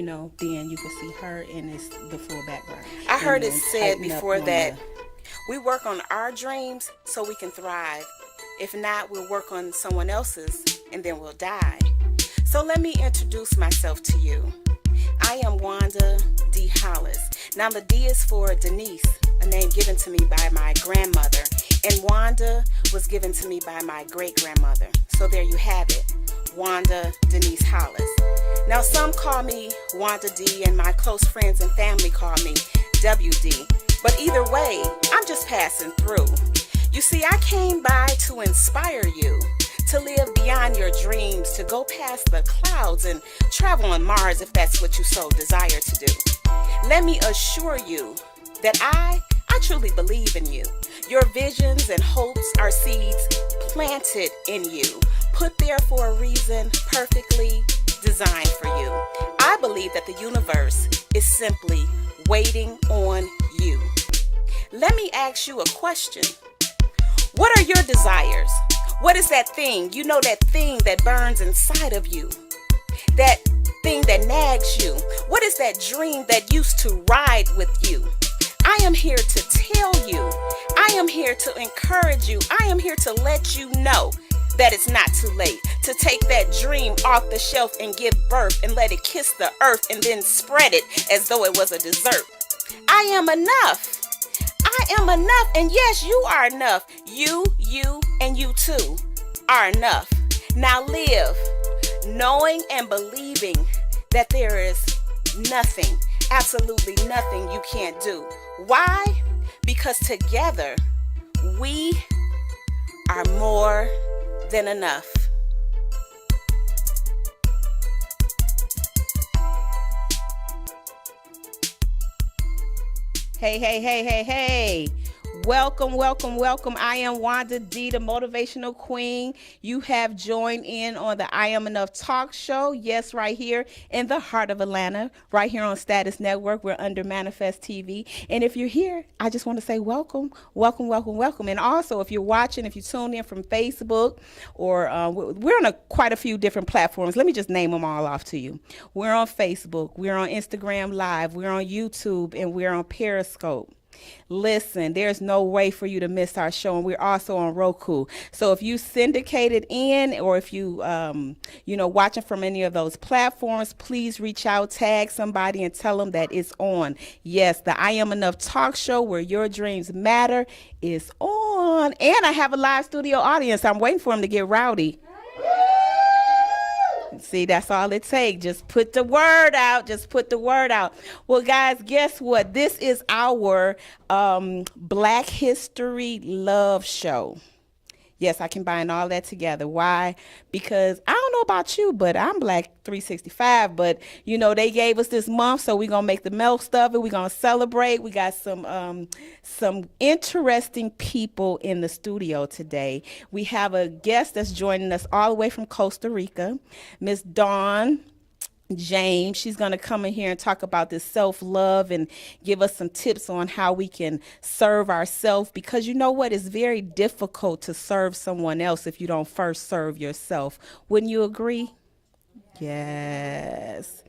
then you can see her and it's the full background. I heard it then said tighten up before on that the- we work on our dreams so we can thrive. If not, we'll work on someone else's and then we'll die. So let me introduce myself to you. I am Wanda D. Hollis. Now the D is for Denise, a name given to me by my grandmother. And Wanda was given to me by my great-grandmother. So there you have it, Wanda Denise Hollis. Now some call me Wanda D and my close friends and family call me WD. But either way, I'm just passing through. You see, I came by to inspire you to live beyond your dreams, to go past the clouds and travel on Mars if that's what you so desire to do. Let me assure you that I truly believe in you. Your visions and hopes are seeds planted in you, put there for a reason, perfectly designed for you. I believe that the universe is simply waiting on you. Let me ask you a question. What are your desires? What is that thing? You know, that thing that burns inside of you. That thing that nags you. What is that dream that used to ride with you? I am here to tell you. I am here to encourage you. I am here to let you know that it's not too late to take that dream off the shelf and give birth and let it kiss the earth and then spread it as though it was a dessert. I am enough. I am enough. And yes, you are enough. You, and you too are enough. Now live knowing and believing that there is nothing, absolutely nothing you can't do. Why? Because together we are more than enough. Hey. Welcome. I am Wanda D, the motivational queen. You have joined in on the I Am Enough talk show. Yes, right here in the heart of Atlanta, right here on Status Network. We're under Manifest TV. And if you're here, I just want to say welcome. And also, if you're watching, if you tune in from Facebook, or we're on quite a few different platforms. Let me just name them all off to you. We're on Facebook. We're on Instagram Live. We're on YouTube. And we're on Periscope. Listen, there's no way for you to miss our show, and we're also on Roku. So if you syndicated in, or if you watching from any of those platforms, please reach out, tag somebody, and tell them that it's on. Yes, the I Am Enough talk show where your dreams matter is on, and I have a live studio audience. I'm waiting for them to get rowdy. See, that's all it takes. Just put the word out. Well, guys, guess what? This is our Black History Love Show. Yes, I combine all that together. Why? Because I don't know about you, but I'm Black 365. But, they gave us this month, so we're going to make the most of it. We're going to celebrate. We got some interesting people in the studio today. We have a guest that's joining us all the way from Costa Rica, Miss Dawn James. She's going to come in here and talk about this self-love and give us some tips on how we can serve ourselves, because you know what? It's very difficult to serve someone else if you don't first serve yourself. Wouldn't you agree? Yes.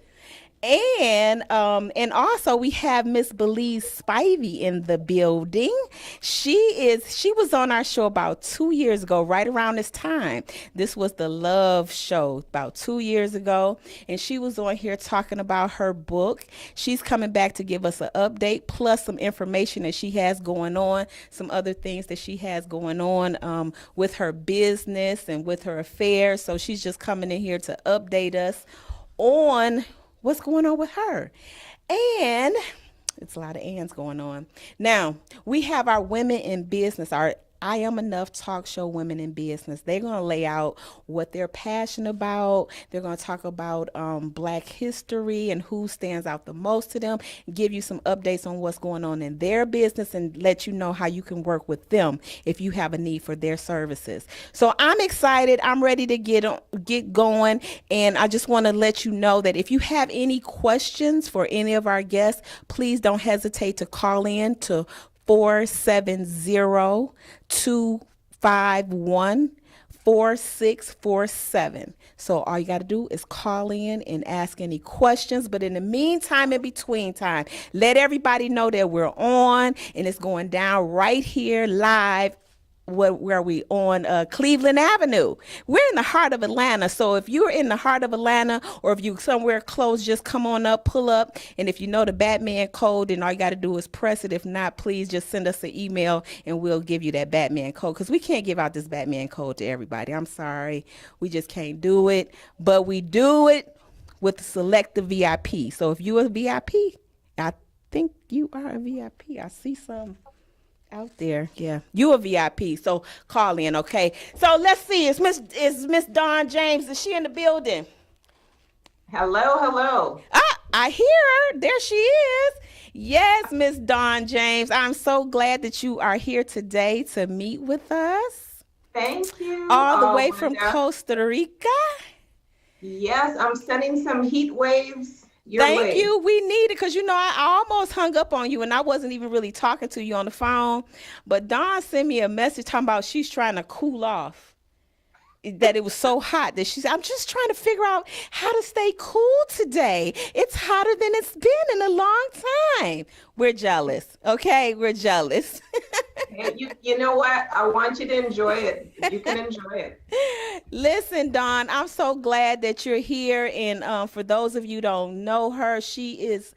And also we have Misbelief Spivey in the building. She was on our show about 2 years ago, right around this time. This was the Love Show about 2 years ago, and she was on here talking about her book. She's coming back to give us an update, plus some information that she has going on, some other things that she has going on with her business and with her affairs. So she's just coming in here to update us on what's going on with her. And it's a lot of ands going on. Now, we have our women in business, our I Am Enough talk show, Women in Business. They're going to lay out what they're passionate about. They're going to talk about Black history and who stands out the most to them, give you some updates on what's going on in their business, and let you know how you can work with them if you have a need for their services. So I'm excited. I'm ready to get going. And I just want to let you know that if you have any questions for any of our guests, please don't hesitate to call in to 470-251 4647. So all you got to do is call in and ask any questions. But in the meantime, in between time, let everybody know that we're on and it's going down right here live where we on Cleveland Avenue. We're in the heart of Atlanta. So if you're in the heart of Atlanta or if you somewhere close, just come on up, pull up. And if you know the Batman code, then all you got to do is press it. If not, please just send us an email and we'll give you that Batman code, because we can't give out this Batman code to everybody. I'm sorry. We just can't do it. But we do it with selective VIP. So if you're a VIP, I think you are a VIP. I see some out there. Yeah, you a VIP, so call in. Okay, so let's see, is Miss Dawn James, is she in the building? Hello. I hear her. There she is. Yes, Miss Dawn James, I'm so glad that you are here today to meet with us. Thank you. All the way from Wanda. Costa Rica. Yes, I'm sending some heat waves your Thank way. you. We need it because, I almost hung up on you and I wasn't even really talking to you on the phone. But Dawn sent me a message talking about she's trying to cool off. That it was so hot that she said, I'm just trying to figure out how to stay cool today. It's hotter than it's been in a long time. We're jealous. Okay, we're jealous. Hey, you know what? I want you to enjoy it. You can enjoy it. Listen, Dawn, I'm so glad that you're here. And for those of you who don't know her, she is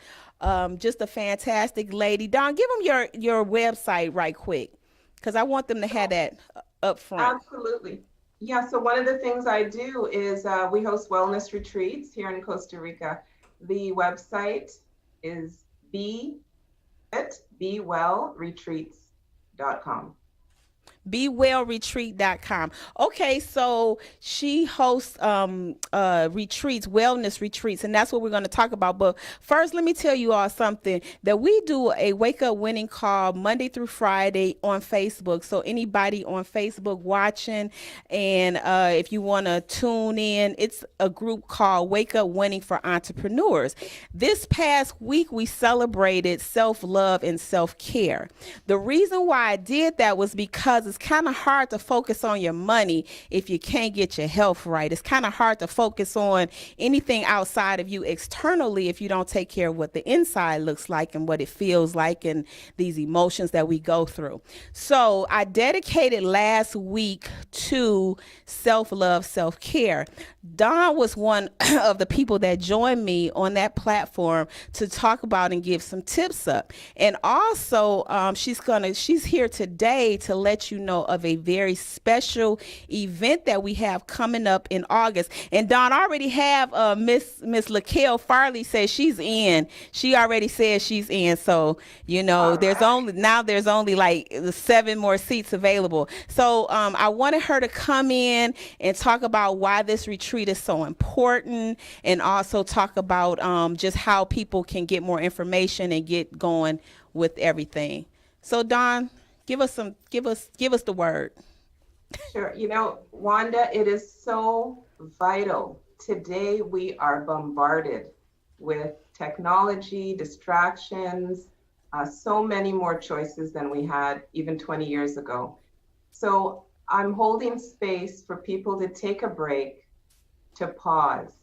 just a fantastic lady. Dawn, give them your website right quick, because I want them to have that up front. Absolutely. Yeah, so one of the things I do is we host wellness retreats here in Costa Rica. The website is bewellretreats.com. BeWellRetreat.com. Okay, so she hosts retreats, wellness retreats, and that's what we're going to talk about. But first, let me tell you all something, that we do a wake up winning call Monday through Friday on Facebook. So anybody on Facebook watching, and if you want to tune in, it's a group called Wake Up Winning for Entrepreneurs. This past week, we celebrated self-love and self-care. The reason why I did that was because it's kind of hard to focus on your money if you can't get your health right. It's kind of hard to focus on anything outside of you externally if you don't take care of what the inside looks like and what it feels like and these emotions that we go through. So I dedicated last week to self-love, self-care. Dawn was one of the people that joined me on that platform to talk about and give some tips up. And also she's here today to let you know of a very special event that we have coming up in August. And Dawn already have Miss Lakel Farley says she's in. She already says she's in. So, there's only like 7 more seats available. So I wanted her to come in and talk about why this retreat is so important, and also talk about just how people can get more information and get going with everything. So Dawn, give us the word. Sure. Wanda, it is so vital. Today we are bombarded with technology, distractions, so many more choices than we had even 20 years ago. So I'm holding space for people to take a break, to pause,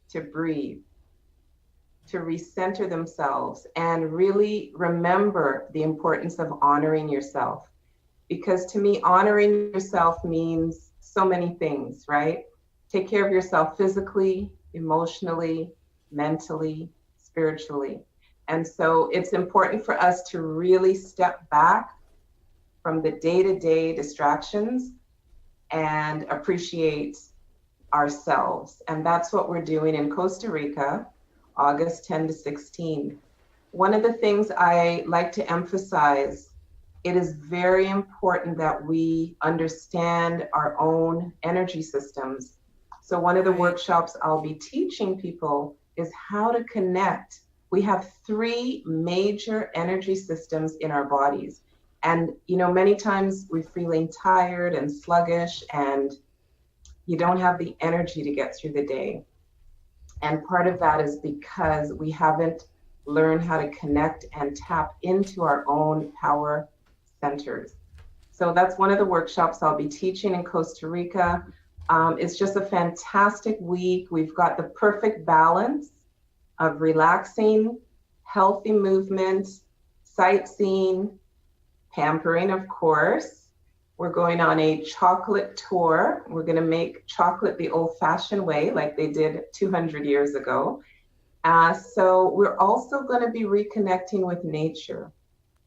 to breathe, to recenter themselves, and really remember the importance of honoring yourself. Because to me, honoring yourself means so many things, right? Take care of yourself physically, emotionally, mentally, spiritually. And so it's important for us to really step back from the day-to-day distractions and appreciate ourselves. And that's what we're doing in Costa Rica, August 10 to 16. One of the things I like to emphasize, it is very important that we understand our own energy systems. So one of the workshops I'll be teaching people is how to connect. We have 3 major energy systems in our bodies. And, many times we're feeling tired and sluggish, and you don't have the energy to get through the day. And part of that is because we haven't learned how to connect and tap into our own power centers. So that's one of the workshops I'll be teaching in Costa Rica. It's just a fantastic week. We've got the perfect balance of relaxing, healthy movement, sightseeing, pampering, of course. We're going on a chocolate tour. We're going to make chocolate the old-fashioned way, like they did 200 years ago. So we're also going to be reconnecting with nature.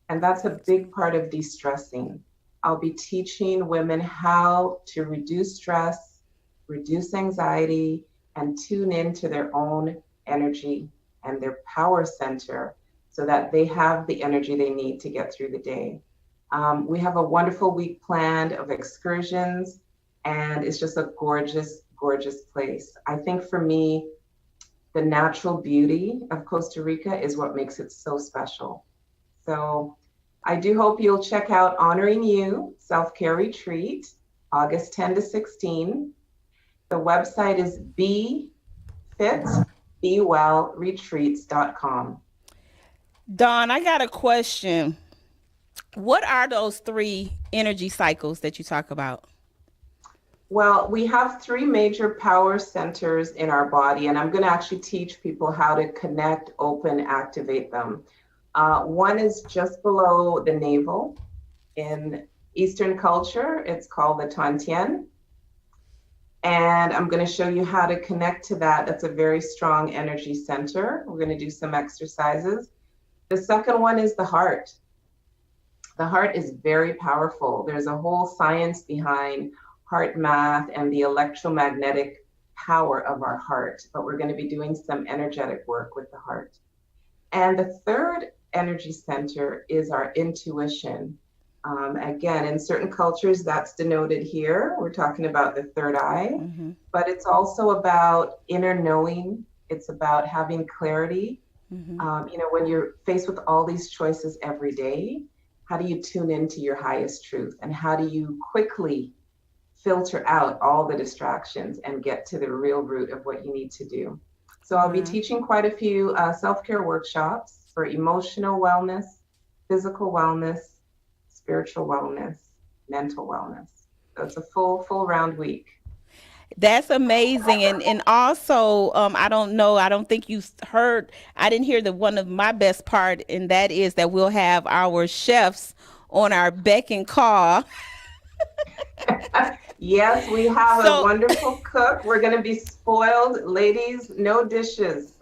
And that's a big part of de-stressing. I'll be teaching women how to reduce stress, reduce anxiety, and tune into their own energy and their power center so that they have the energy they need to get through the day. We have a wonderful week planned of excursions, and it's just a gorgeous, gorgeous place. I think for me, the natural beauty of Costa Rica is what makes it so special. So I do hope you'll check out Honoring You Self-Care Retreat, August 10 to 16. The website is BeFitBeWellRetreats.com. Dawn, I got a question. What are those 3 energy cycles that you talk about? Well, we have 3 major power centers in our body, and I'm going to actually teach people how to connect, open, activate them. One is just below the navel. In Eastern culture, it's called the Tantien. And I'm going to show you how to connect to that. That's a very strong energy center. We're going to do some exercises. The second one is the heart. The heart is very powerful. There's a whole science behind heart math and the electromagnetic power of our heart, but we're going to be doing some energetic work with the heart. And the third energy center is our intuition. Again, in certain cultures, that's denoted here. We're talking about the third eye, but it's also about inner knowing. It's about having clarity. When you're faced with all these choices every day, how do you tune into your highest truth? And how do you quickly filter out all the distractions and get to the real root of what you need to do? So I'll be teaching quite a few self-care workshops for emotional wellness, physical wellness, spiritual wellness, mental wellness. So it's a full round week. That's amazing. And also, I don't think you heard, I didn't hear one of my best part, and that is that we'll have our chefs on our beck and call. Yes, we have a wonderful cook. We're going to be spoiled. Ladies, no dishes.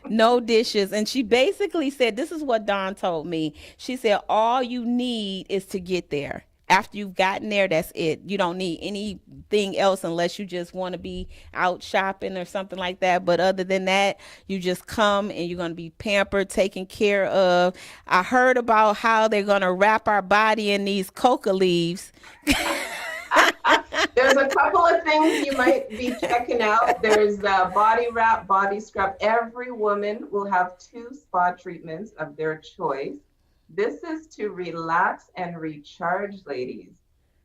No dishes. And she basically said, this is what Dawn told me. She said, all you need is to get there. After you've gotten there, that's it. You don't need anything else unless you just want to be out shopping or something like that. But other than that, you just come and you're going to be pampered, taken care of. I heard about how they're going to wrap our body in these coca leaves. There's a couple of things you might be checking out. There's body wrap, body scrub. Every woman will have 2 spa treatments of their choice. This is to relax and recharge, ladies.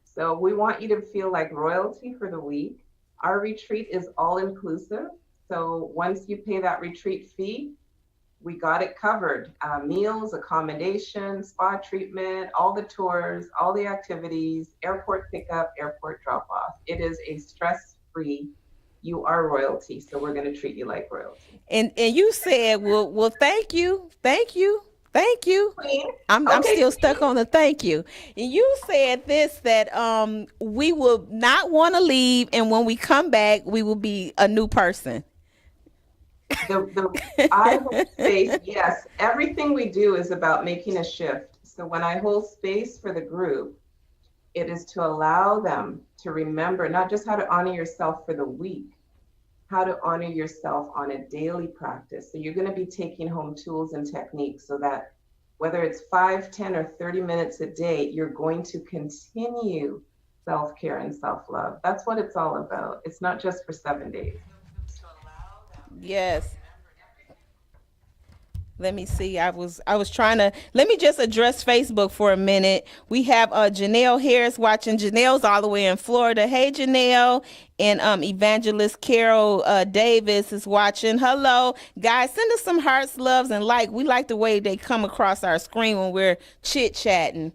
So we want you to feel like royalty for the week. Our retreat is all inclusive. So once you pay that retreat fee, we got it covered. Meals, accommodation, spa treatment, all the tours, all the activities, airport pickup, airport drop off. It is a stress-free, you are royalty. So we're going to treat you like royalty. And you said, well, thank you. I'm still stuck on the thank you. And you said this, that we will not want to leave, and when we come back, we will be a new person. I hold space, yes. Everything we do is about making a shift. So when I hold space for the group, it is to allow them to remember not just how to honor yourself for the week, how to honor yourself on a daily practice. So you're going to be taking home tools and techniques so that whether it's 5, 10, or 30 minutes a day, you're going to continue self-care and self-love. That's what it's all about. It's not just for 7 days. Yes. Let me see. I was trying to, let me just address Facebook for a minute. We have Janelle Harris watching. Janelle's all the way in Florida. Hey, Janelle. And Evangelist Carol Davis is watching. Hello, guys. Send us some hearts, loves, and like. We like the way they come across our screen when we're chit-chatting.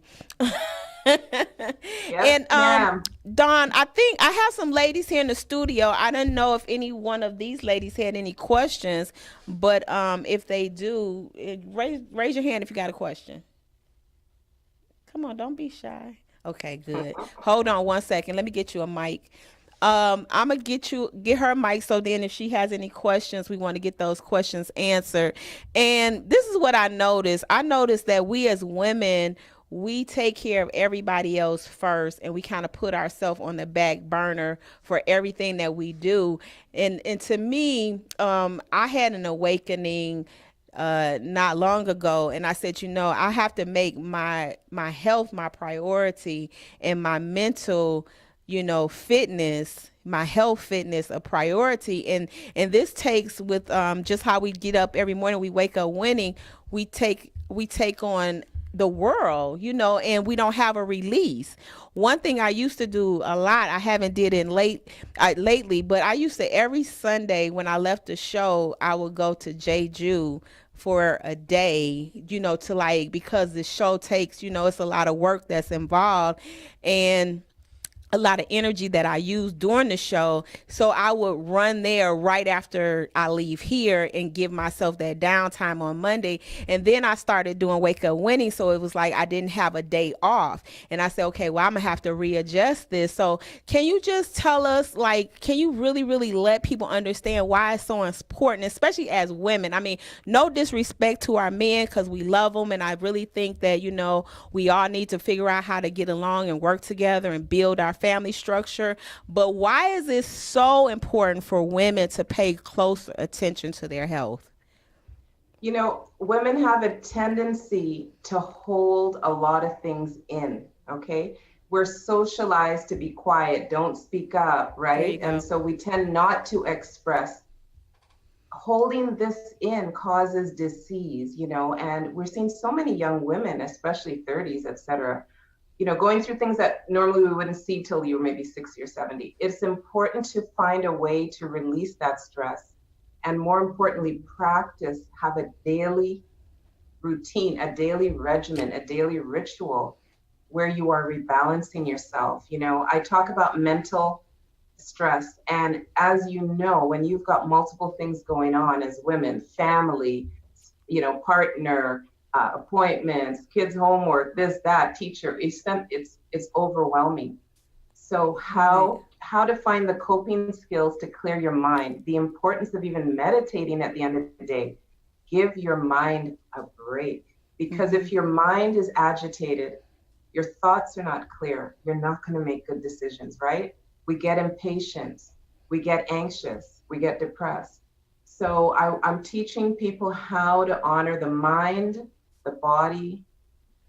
Yes, And ma'am. Dawn, I think I have some ladies here in the studio. I don't know if any one of these ladies had any questions, but if they do, raise your hand if you got a question. Come on, don't be shy. Okay, good. Hold on one second. Let me get you a mic. I'm gonna get her a mic so then if she has any questions, we want to get those questions answered. And this is what I noticed. I noticed that we as women, we take care of everybody else first and we kind of put ourselves on the back burner for everything that we do. And to me, I had an awakening not long ago, and I said, I have to make my health my priority, and my mental, fitness, my health fitness a priority. And this takes with just how we get up every morning, we wake up winning, we take on the world, and we don't have a release. One thing I used to do a lot, I haven't did it lately, but I used to every Sunday when I left the show, I would go to Jeju for a day, to because the show takes, it's a lot of work that's involved, and a lot of energy that I use during the show. So I would run there right after I leave here and give myself that downtime on Monday. And then I started doing Wake Up Winning. So it was like I didn't have a day off. And I said, okay, well, I'm going to have to readjust this. So can you just tell us, can you really, really let people understand why it's so important, especially as women? I mean, no disrespect to our men, because we love them. And I really think that, we all need to figure out how to get along and work together and build our family structure. But why is it so important for women to pay close attention to their health? Women have a tendency to hold a lot of things in, okay? We're socialized to be quiet, don't speak up, right? And so we tend not to express. Holding this in causes disease, and we're seeing so many young women, especially 30s, etc., going through things that normally we wouldn't see till you were maybe 60 or 70. It's important to find a way to release that stress, and more importantly, have a daily routine, a daily regimen, a daily ritual where you are rebalancing yourself. I talk about mental stress, and as you know, when you've got multiple things going on as women, family, partner, appointments, kids' homework, this, that, teacher, it's overwhelming. So how to find the coping skills to clear your mind, the importance of even meditating at the end of the day. Give your mind a break, because if your mind is agitated, your thoughts are not clear, you're not going to make good decisions, right? We get impatient, we get anxious, we get depressed. So I'm teaching people how to honor the mind, the body,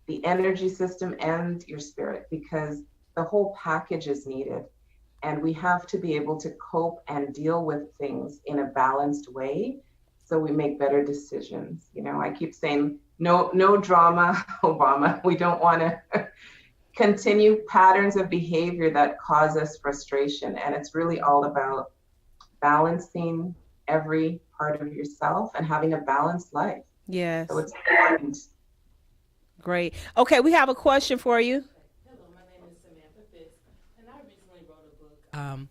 the energy system, and your spirit, because the whole package is needed. And we have to be able to cope and deal with things in a balanced way so we make better decisions. I keep saying, no drama, Obama. We don't want to continue patterns of behavior that cause us frustration. And it's really all about balancing every part of yourself and having a balanced life. Yes. So it's important. Great. Okay, we have a question for you. Hello, my name is Samantha Fitz, and I recently wrote a book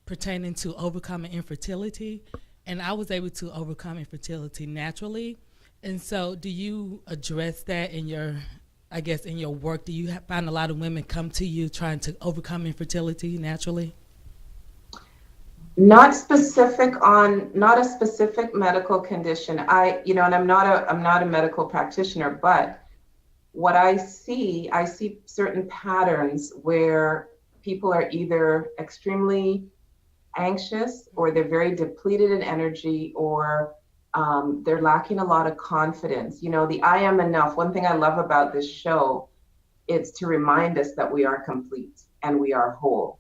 pertaining to overcoming infertility, and I was able to overcome infertility naturally. And so do you address that in your work? Do you find a lot of women come to you trying to overcome infertility naturally? Not a specific medical condition. And I'm not a medical practitioner, but what I see certain patterns where people are either extremely anxious, or they're very depleted in energy, or they're lacking a lot of confidence. The I am enough. One thing I love about this show, it's to remind us that we are complete and we are whole,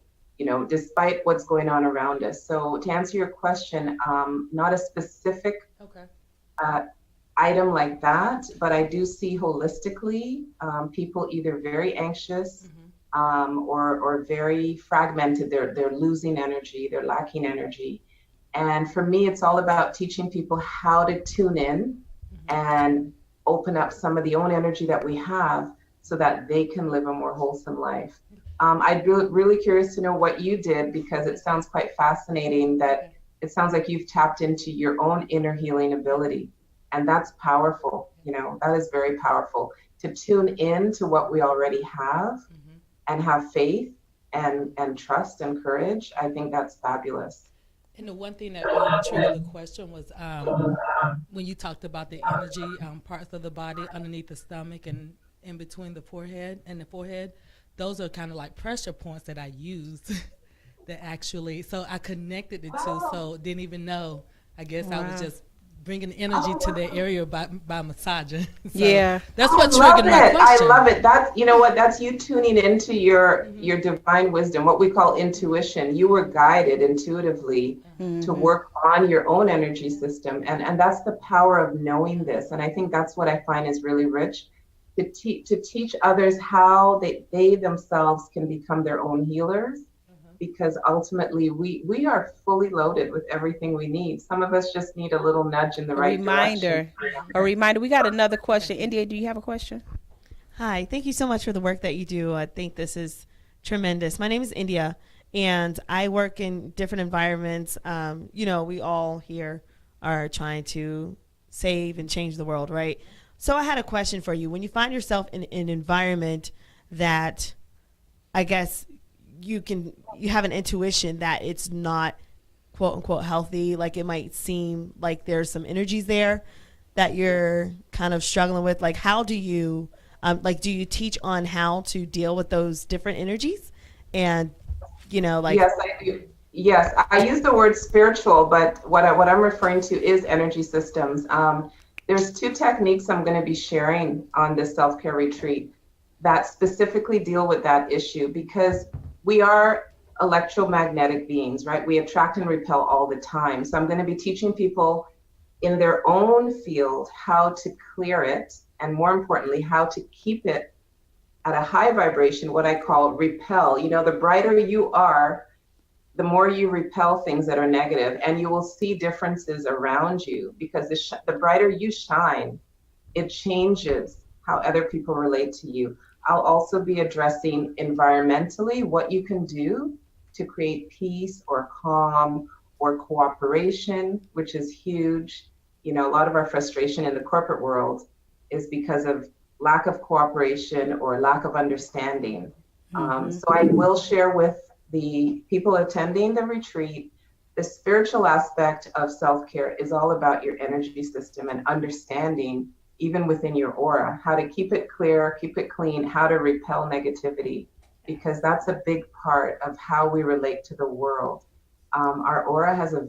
despite what's going on around us. So to answer your question, not a specific item like that, but I do see holistically people either very anxious or very fragmented. They're losing energy, they're lacking energy. And for me, it's all about teaching people how to tune in and open up some of the own energy that we have so that they can live a more wholesome life. I'd be really curious to know what you did, because it sounds quite fascinating that it sounds like you've tapped into your own inner healing ability. And that's powerful. That is very powerful, to tune in to what we already have and have faith and trust and courage. I think that's fabulous. And the one thing that triggered the question was when you talked about the energy parts of the body underneath the stomach and in between the forehead and the forehead. Those are kind of like pressure points that I used that actually, so I connected the two, so didn't even know. I guess I was just bringing energy to the area by massaging. So that's what triggered my question. I love it. That's, you know what, that's you tuning into your divine wisdom, what we call intuition. You were guided intuitively to work on your own energy system. And that's the power of knowing this. And I think that's what I find is really rich, to teach others how they themselves can become their own healers. Because ultimately we are fully loaded with everything we need. Some of us just need a little nudge in the right direction. A reminder. We got another question. India, do you have a question? Hi, thank you so much for the work that you do. I think this is tremendous. My name is India, and I work in different environments. We all here are trying to save and change the world, right? So I had a question for you. When you find yourself in an environment that, I guess, you have an intuition that it's not quote unquote healthy, like it might seem like there's some energies there that you're kind of struggling with, like how do you do you teach on how to deal with those different energies? And yes, I do. Yes, I use the word spiritual, but what I'm referring to is energy systems. There's 2 techniques I'm going to be sharing on this self-care retreat that specifically deal with that issue, because we are electromagnetic beings, right? We attract and repel all the time. So I'm going to be teaching people in their own field how to clear it, and more importantly, how to keep it at a high vibration, what I call repel. The brighter you are, the more you repel things that are negative, and you will see differences around you, because the brighter you shine, it changes how other people relate to you. I'll also be addressing environmentally what you can do to create peace or calm or cooperation, which is huge. A lot of our frustration in the corporate world is because of lack of cooperation or lack of understanding. So I will share with the people attending the retreat, the spiritual aspect of self-care is all about your energy system and understanding, even within your aura, how to keep it clear, keep it clean, how to repel negativity, because that's a big part of how we relate to the world. Our aura has a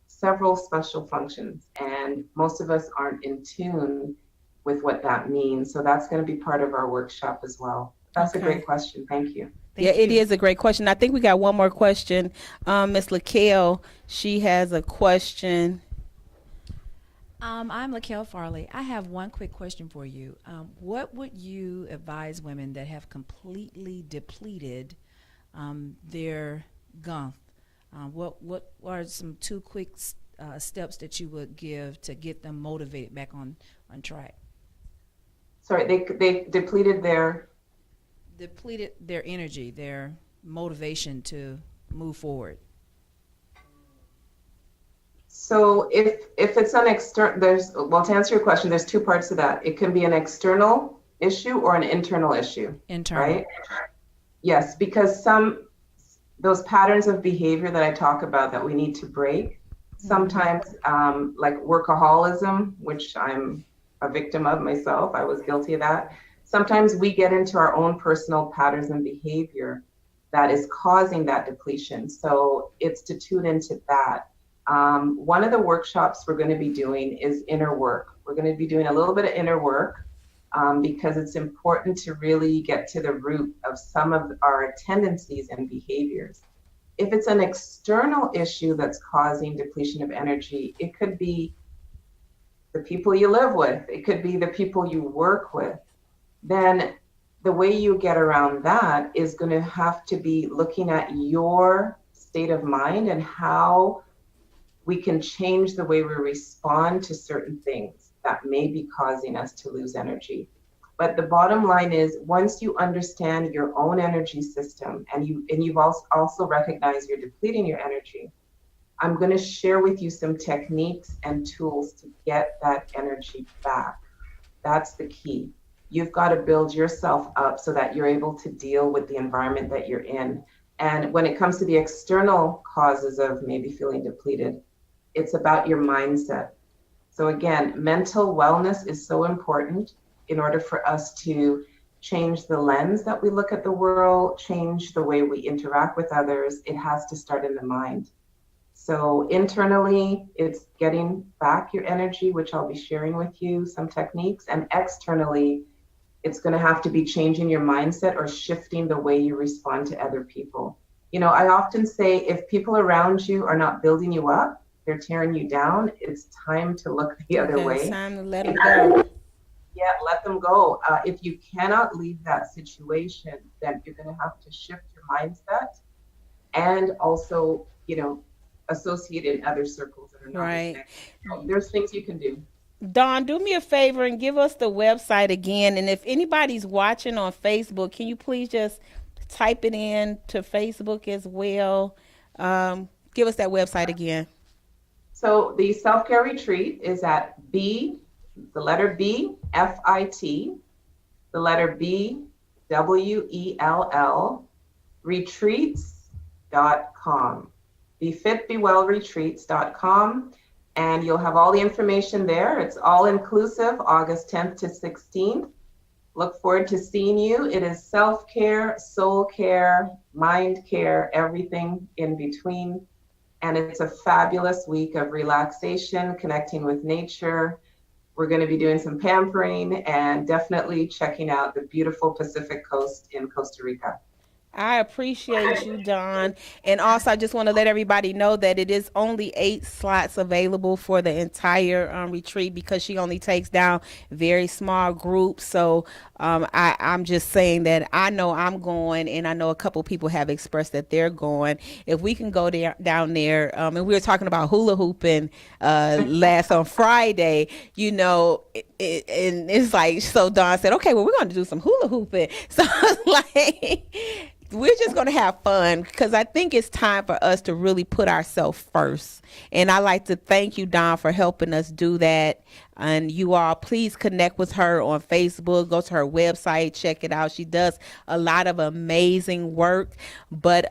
several special functions, and most of us aren't in tune with what that means. So that's going to be part of our workshop as well. That's a great question. Thank you. It is a great question. I think we got one more question. Miss Lakel, she has a question. I'm Lakel Farley. I have one quick question for you. What would you advise women that have completely depleted their gunk? What are some 2 quick steps that you would give to get them motivated back on track? Sorry, they depleted their energy, their motivation to move forward. So if it's an external, to answer your question, there's 2 parts to that. It can be an external issue or an internal issue. Internal. Right? Yes, because those patterns of behavior that I talk about that we need to break, sometimes like workaholism, which I'm a victim of myself, I was guilty of that. Sometimes we get into our own personal patterns and behavior that is causing that depletion. So it's to tune into that. One of the workshops we're going to be doing is inner work. We're going to be doing a little bit of inner work because it's important to really get to the root of some of our tendencies and behaviors. If it's an external issue that's causing depletion of energy, it could be the people you live with, it could be the people you work with. Then the way you get around that is going to have to be looking at your state of mind and how we can change the way we respond to certain things that may be causing us to lose energy. But the bottom line is, once you understand your own energy system and you've also recognized you're depleting your energy, I'm going to share with you some techniques and tools to get that energy back. That's the key. You've got to build yourself up so that you're able to deal with the environment that you're in. And when it comes to the external causes of maybe feeling depleted, it's about your mindset. So again, mental wellness is so important in order for us to change the lens that we look at the world, change the way we interact with others. It has to start in the mind. So internally, it's getting back your energy, which I'll be sharing with you some techniques. And externally, it's going to have to be changing your mindset or shifting the way you respond to other people. You know, I often say if people around you are not building you up, they're tearing you down, it's time to look the other way. It's time to let them go. Yeah, let them go. If you cannot leave that situation, then you're going to have to shift your mindset and also, you know, associate in other circles that are not Right. so there's things you can do. Dawn, do me a favor and give us the website again. And if anybody's watching on Facebook, can you please just type it in to Facebook as well? Give us that website again. So the self-care retreat is at the letter B, FIT, the letter B, WELL, retreats.com. BeFitBeWellRetreats.com, and you'll have all the information there. It's all inclusive, August 10th to 16th. Look forward to seeing you. It is self-care, soul care, mind care, everything in between. And it's a fabulous week of relaxation, connecting with nature. We're going to be doing some pampering and definitely checking out the beautiful Pacific coast in Costa Rica. I appreciate you, Dawn. And also, I just want to let everybody know that it is only 8 slots available for the entire retreat because she only takes down very small groups. So I'm just saying that I know I'm going, and I know a couple people have expressed that they're going. If we can go down there, and we were talking about hula hooping last on Friday, you know, and it's like, so Dawn said, okay, well, we're going to do some hula hooping. So it's like, we're just going to have fun because I think it's time for us to really put ourselves first. And I like to thank you, Dawn, for helping us do that. And you all, please connect with her on Facebook. Go to her website, check it out. She does a lot of amazing work. But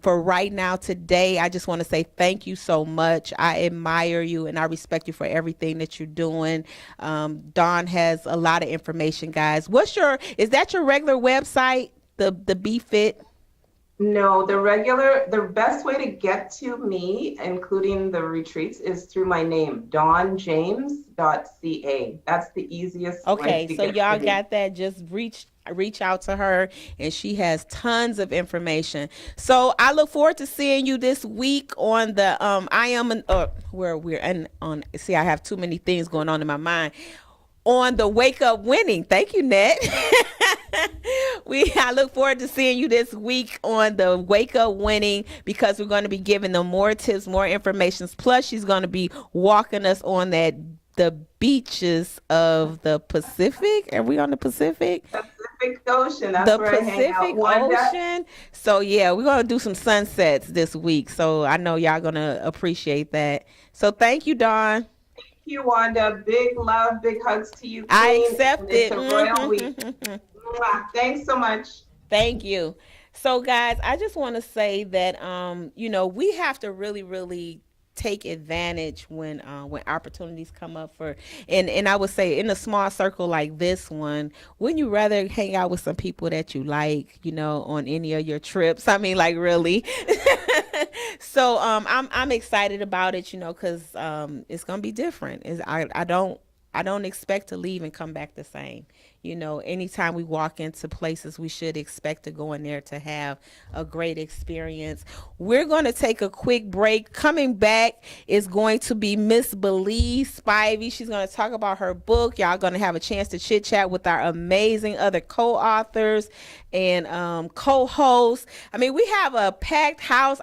for right now, today, I just want to say thank you so much. I admire you and I respect you for everything that you're doing. Dawn has a lot of information, guys. Is that your regular website? The Be Fit? No, the best way to get to me, including the retreats, is through my name, dawnjames.ca. That's the easiest way to Okay, so get y'all to me. got that. Just reach out to her, and she has tons of information. So I look forward to seeing you this week on the see, I have too many things going on in my mind. On the Wake Up Winning. Thank you, Net. I look forward to seeing you this week on the Wake Up Winning because we're going to be giving them more tips, more information. Plus, she's going to be walking us on the beaches of the Pacific. Are we on the Pacific? Pacific Ocean. That's where I hang out. Pacific Wanda. Ocean. So yeah, we're going to do some sunsets this week. So I know y'all going to appreciate that. So thank you, Dawn. You, Wanda. Big love, big hugs to you. Queen. I accept it. It's a royal week. Mwah. Thanks so much. Thank you. So, guys, I just want to say that, we have to really, really take advantage when opportunities come up and I would say in a small circle like this one, wouldn't you rather hang out with some people that you like, on any of your trips? I mean, like, really. So I'm excited about it, because it's gonna be different. I don't expect to leave and come back the same. Anytime we walk into places, we should expect to go in there to have a great experience. We're going to take a quick break. Coming back is going to be Misbelief, Spivey. She's going to talk about her book. Y'all going to have a chance to chit chat with our amazing other co-authors and co-hosts. I mean, we have a packed house.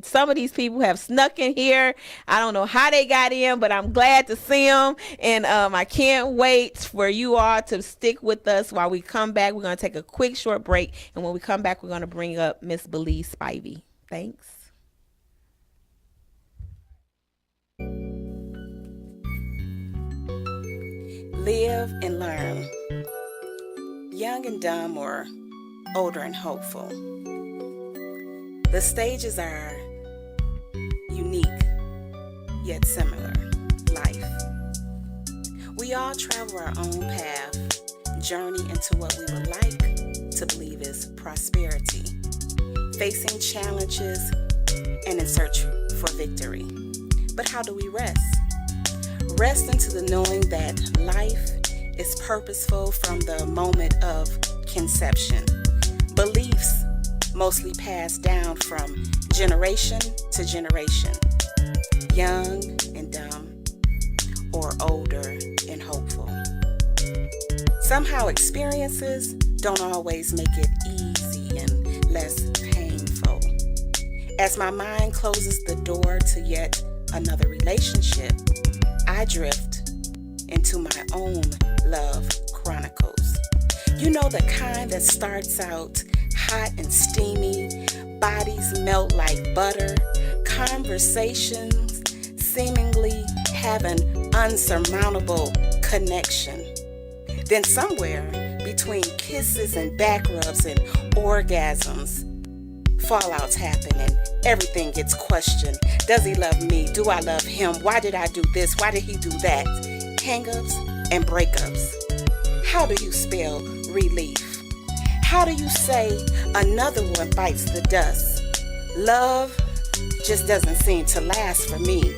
Some of these people have snuck in here. I don't know how they got in, but I'm glad to see them. And I can't wait for you all to stick stick with us. While we come back, we're going to take a quick short break. And when we come back, we're going to bring up Misbelief Spivey. Thanks. Live and learn. Young and dumb, or older and hopeful. The stages are unique, yet similar. Life. We all travel our own path, journey into what we would like to believe is prosperity, facing challenges and in search for victory. But how do we rest? Rest into the knowing that life is purposeful from the moment of conception. Beliefs mostly passed down from generation to generation. Young and dumb, or older and hopeful. Somehow experiences don't always make it easy and less painful. As my mind closes the door to yet another relationship, I drift into my own love chronicles. You know, the kind that starts out hot and steamy, bodies melt like butter, conversations seemingly have an unsurmountable connection. Then somewhere between kisses and back rubs and orgasms, fallouts happen and everything gets questioned. Does he love me? Do I love him? Why did I do this? Why did he do that? Hang-ups and breakups. How do you spell relief? How do you say another one bites the dust? Love just doesn't seem to last for me.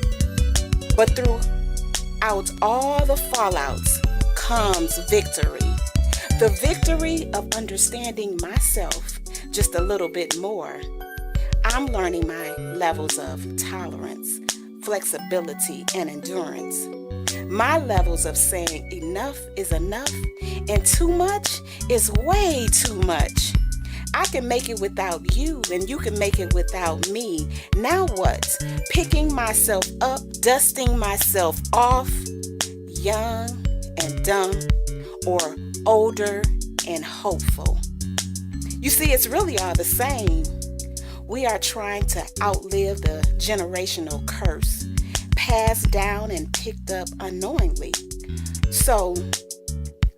But throughout all the fallouts comes victory. The victory of understanding myself just a little bit more. I'm learning my levels of tolerance, flexibility, and endurance. My levels of saying enough is enough and too much is way too much. I can make it without you and you can make it without me. Now what? Picking myself up, dusting myself off, young and dumb, or older and hopeful. You see, it's really all the same. We are trying to outlive the generational curse, passed down and picked up unknowingly. So,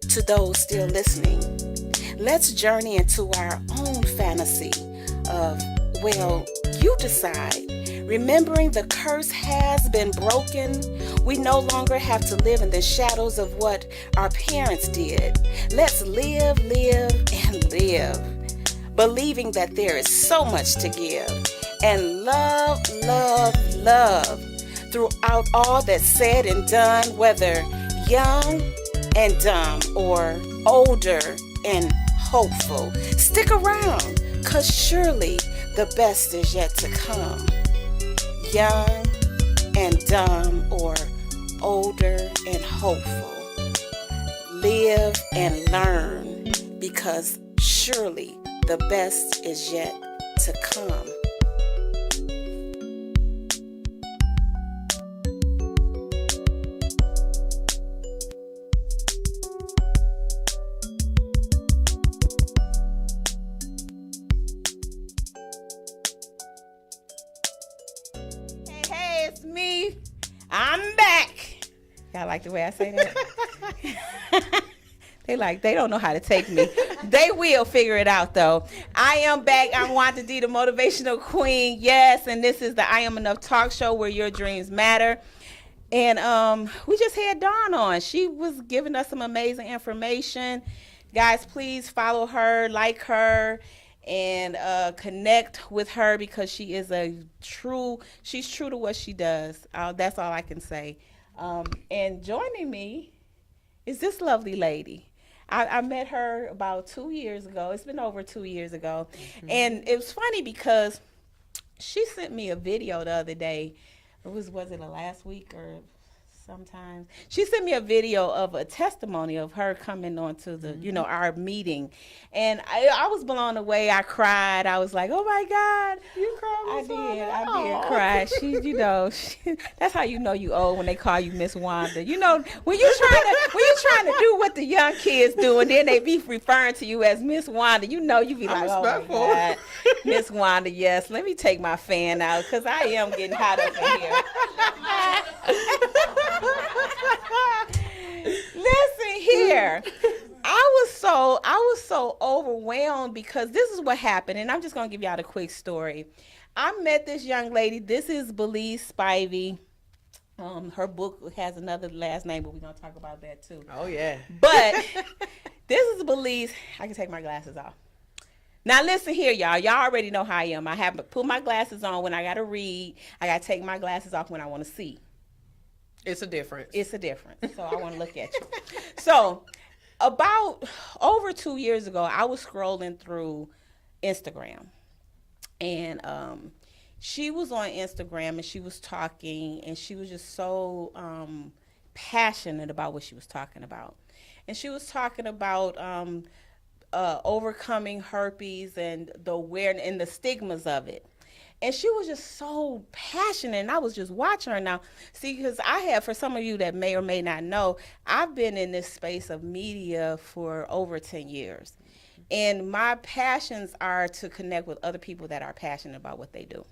to those still listening, let's journey into our own fantasy of, well, you decide. Remembering the curse has been broken, we no longer have to live in the shadows of what our parents did. Let's live, and live, believing that there is so much to give, and love throughout all that's said and done, whether young and dumb or older and hopeful. Stick around, 'cause surely the best is yet to come. Young and dumb or older and hopeful. Live and learn, because surely the best is yet to come. Hey, it's me. I'm back. Y'all like the way I say that? They don't know how to take me. They will figure it out, though. I am back. I'm Wanda D, the motivational queen. Yes, and this is the I Am Enough talk show where your dreams matter. And we just had Dawn on. She was giving us some amazing information. Guys, please follow her, like her, and connect with her, because she is she's true to what she does. That's all I can say. And joining me is this lovely lady. I met her about 2 years ago. It's been over 2 years ago. Mm-hmm. And it was funny because she sent me a video the other day. Was it last week or sometimes. She sent me a video of a testimony of her coming on to the, our meeting. And I was blown away. I cried. I was like, oh my God. You cried. I did cry. That's how you old when they call you Miss Wanda. When you're trying to do what the young kids do, and then they be referring to you as Miss Wanda, you be like, oh my God, Miss Wanda, yes. Let me take my fan out because I am getting hot up in here. Listen here. I was so overwhelmed because this is what happened, and I'm just gonna give y'all a quick story. I met this young lady. This is Belize Spivey. Her book has another last name, but we're gonna talk about that too. Oh yeah. But this is Belize. I can take my glasses off. Now listen here, y'all. Y'all already know how I am. I have to put my glasses on when I gotta read. I gotta take my glasses off when I want to see. It's a difference. So I want to look at you. So about over 2 years ago, I was scrolling through Instagram, and she was on Instagram, and she was talking, and she was just so passionate about what she was talking about. And she was talking about overcoming herpes and the awareness and the stigmas of it. And she was just so passionate, and I was just watching her. Now, see, because for some of you that may or may not know, I've been in this space of media for over 10 years. And my passions are to connect with other people that are passionate about what they do.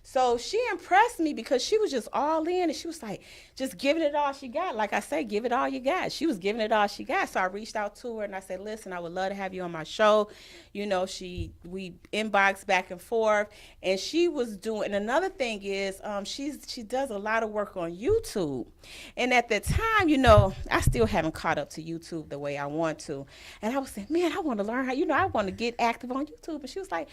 So she impressed me because she was just all in, and she was like, just giving it all she got. Like I said, give it all you got. She was giving it all she got. So I reached out to her and I said, listen, I would love to have you on my show. We inboxed back and forth, and she was doing, and another thing is she does a lot of work on YouTube. And at the time, I still haven't caught up to YouTube the way I want to. And I was saying, man, I want to learn how, I want to get active on YouTube. And she was like,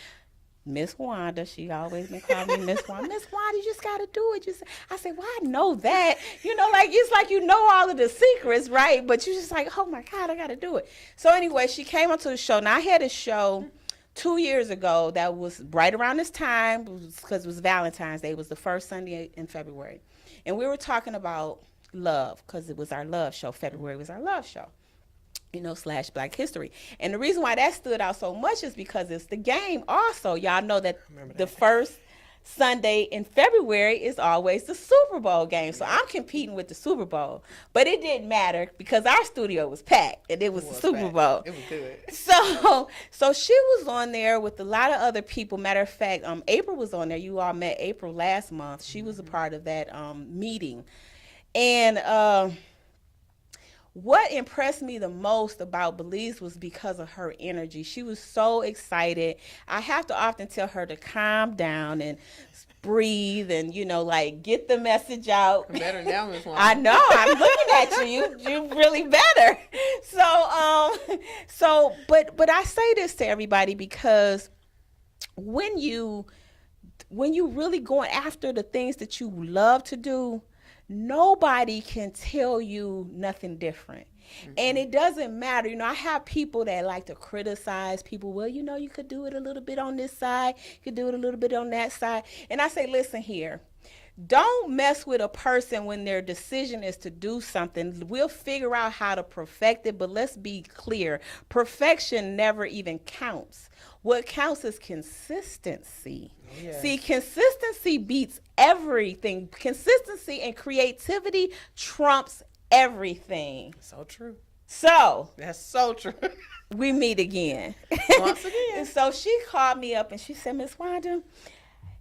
Miss Wanda, she always been calling me Miss Wanda. Miss Wanda, you just got to do it. I said, well, I know that. It's like all of the secrets, right? But you're just like, oh, my God, I got to do it. So anyway, she came onto the show. Now, I had a show 2 years ago that was right around this time because it was Valentine's Day. It was the first Sunday in February. And we were talking about love because it was our love show. February was our love show. / Black History. And the reason why that stood out so much is because it's the game also. Y'all know that the first Sunday in February is always the Super Bowl game. So I'm competing with the Super Bowl. But it didn't matter because our studio was packed and it was the Super Bowl. It was good. So she was on there with a lot of other people. Matter of fact, April was on there. You all met April last month. She was a part of that meeting. And what impressed me the most about Belize was because of her energy. She was so excited. I have to often tell her to calm down and breathe and, get the message out. I'm better now, Ms. Wanda. I know. I'm looking at you. You're really better. But I say this to everybody because when you really going after the things that you love to do, nobody can tell you nothing different. Mm-hmm. And it doesn't matter. I have people that like to criticize people. Well, you could do it a little bit on this side. You could do it a little bit on that side. And I say, listen here. Don't mess with a person when their decision is to do something. We'll figure out how to perfect it, but let's be clear. Perfection never even counts. What counts is consistency. Oh, yeah. See, consistency beats everything. Consistency and creativity trumps everything. So true. So. That's so true. We meet again. Once again. And so she called me up and she said, Miss Wanda,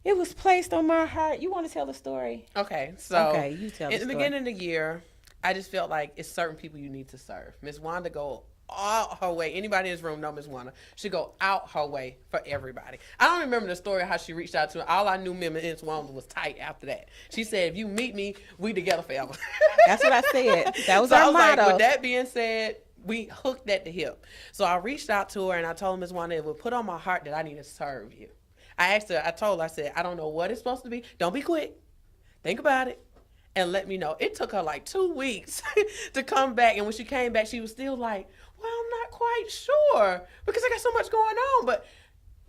it was placed on my heart. You want to tell the story? Okay, so you tell the story. In the beginning of the year, I just felt like it's certain people you need to serve. Miss Wanda go all her way. Anybody in this room know Miss Wanda. She go out her way for everybody. I don't remember the story of how she reached out to her. All I knew Miss Wanda was tight after that. She said, if you meet me, we together forever. That's what I said. That was so our I was motto. Like, with that being said, we hooked at the hip. So I reached out to her and I told Miss Wanda, it would put on my heart that I need to serve you. I said, I don't know what it's supposed to be. Don't be quick. Think about it and let me know. It took her like 2 weeks to come back. And when she came back, she was still like, well, I'm not quite sure because I got so much going on.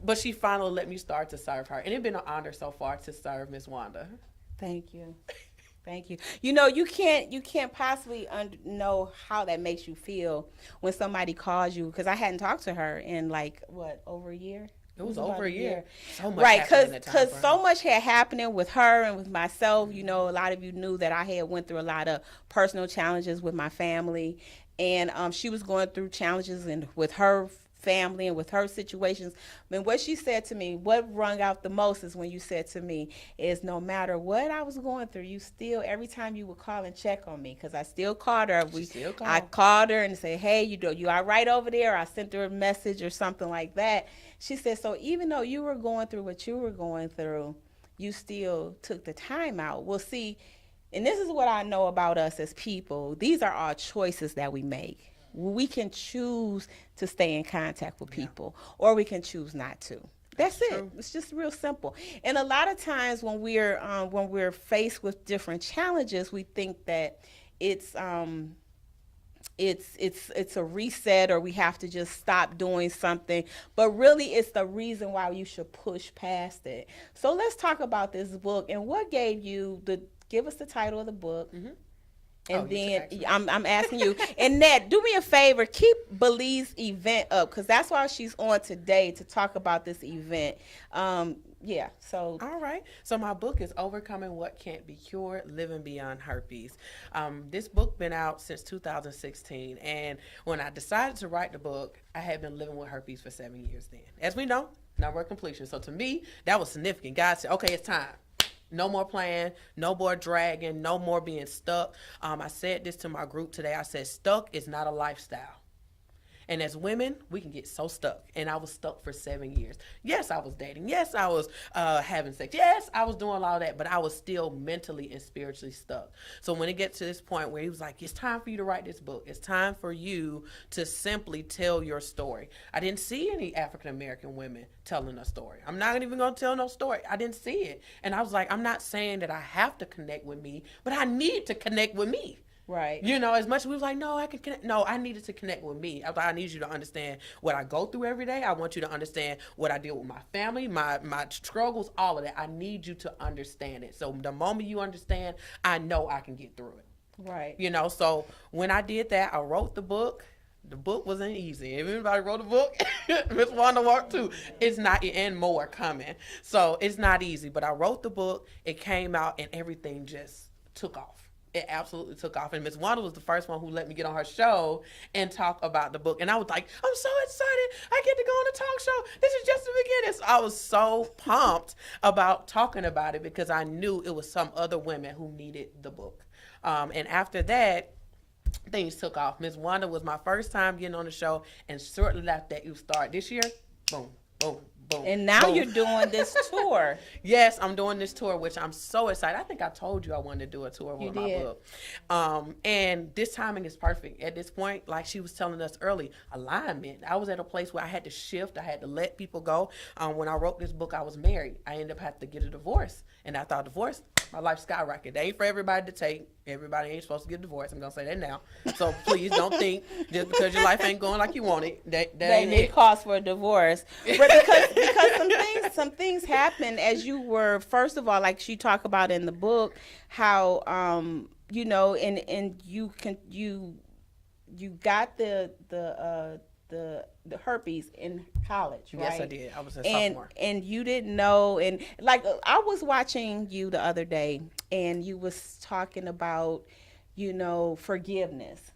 But she finally let me start to serve her. And it's been an honor so far to serve Miss Wanda. Thank you. Thank you. You know, you can't possibly know how that makes you feel when somebody calls you, because I hadn't talked to her in like what, over a year. It was over a year. So much Right, happened in that time frame. so much had happening with her and with myself. You know, a lot of you knew that I had went through a lot of personal challenges with my family, and she was going through challenges with her family and with her situations. And what she said to me, what rung out the most, is when you said to me, is no matter what I was going through, you still, every time you would call and check on me, because I still called her. I called her and said, hey, you all right over there? I sent her a message or something like that. She said, so even though you were going through what you were going through, you still took the time out. Well, see, and this is what I know about us as people. These are all choices that we make. We can choose to stay in contact with people, or we can choose not to. That's it. True. It's just real simple. And a lot of times when we're faced with different challenges, we think that it's a reset, or we have to just stop doing something, but really it's the reason why you should push past it. So let's talk about this book and what gave you give us the title of the book. Mm-hmm. And then I'm asking you, and Ned, do me a favor, keep Belize event up, because that's why she's on today, to talk about this event. So. All right. So my book is Overcoming What Can't Be Cured, Living Beyond Herpes. This book been out since 2016. And when I decided to write the book, I had been living with herpes for 7 years then. As we know, number of completion. So to me, that was significant. God said, okay, it's time. No more playing, no more dragging, no more being stuck. I said this to my group today. I said, stuck is not a lifestyle. And as women, we can get so stuck. And I was stuck for 7 years. Yes, I was dating. Yes, I was having sex. Yes, I was doing all that. But I was still mentally and spiritually stuck. So when it gets to this point where he was like, it's time for you to write this book. It's time for you to simply tell your story. I didn't see any African-American women telling a story. I'm not even going to tell no story. I didn't see it. And I was like, I'm not saying that I have to connect with me, but I need to connect with me. Right. You know, as much as we was like, no, I can connect. No, I needed to connect with me. I was like, I need you to understand what I go through every day. I want you to understand what I deal with my family, my struggles, all of that. I need you to understand it. So the moment you understand, I know I can get through it. Right. You know, so when I did that, I wrote the book. The book wasn't easy. If anybody wrote a book, Miss Wanda walked too. It's not, and more coming. So it's not easy. But I wrote the book. It came out, and everything just took off. It absolutely took off. And Miss Wanda was the first one who let me get on her show and talk about the book. And I was like, I'm so excited. I get to go on a talk show. This is just the beginning. So I was so pumped about talking about it, because I knew it was some other women who needed the book. And after that, things took off. Miss Wanda was my first time getting on the show. And shortly after that, you start this year, boom, boom. Boom, and now boom. You're doing this tour. Yes, I'm doing this tour, which I'm so excited. I think I told you I wanted to do a tour with my book. And this timing is perfect. At this point, like she was telling us early, alignment. I was at a place where I had to shift. I had to let people go. When I wrote this book, I was married. I ended up having to get a divorce. And after I divorced, my life skyrocketed. They ain't for everybody to take. Everybody ain't supposed to get divorced. I'm going to say that now. So please don't think just because your life ain't going like you want it, that ain't it. Cause for a divorce. But because some things happen as you were, first of all, like she talked about in the book, how, you know, and you got the herpes in college, right? Yes, I did. I was a sophomore. And you didn't know, and like I was watching you the other day, and you was talking about, you know, forgiveness.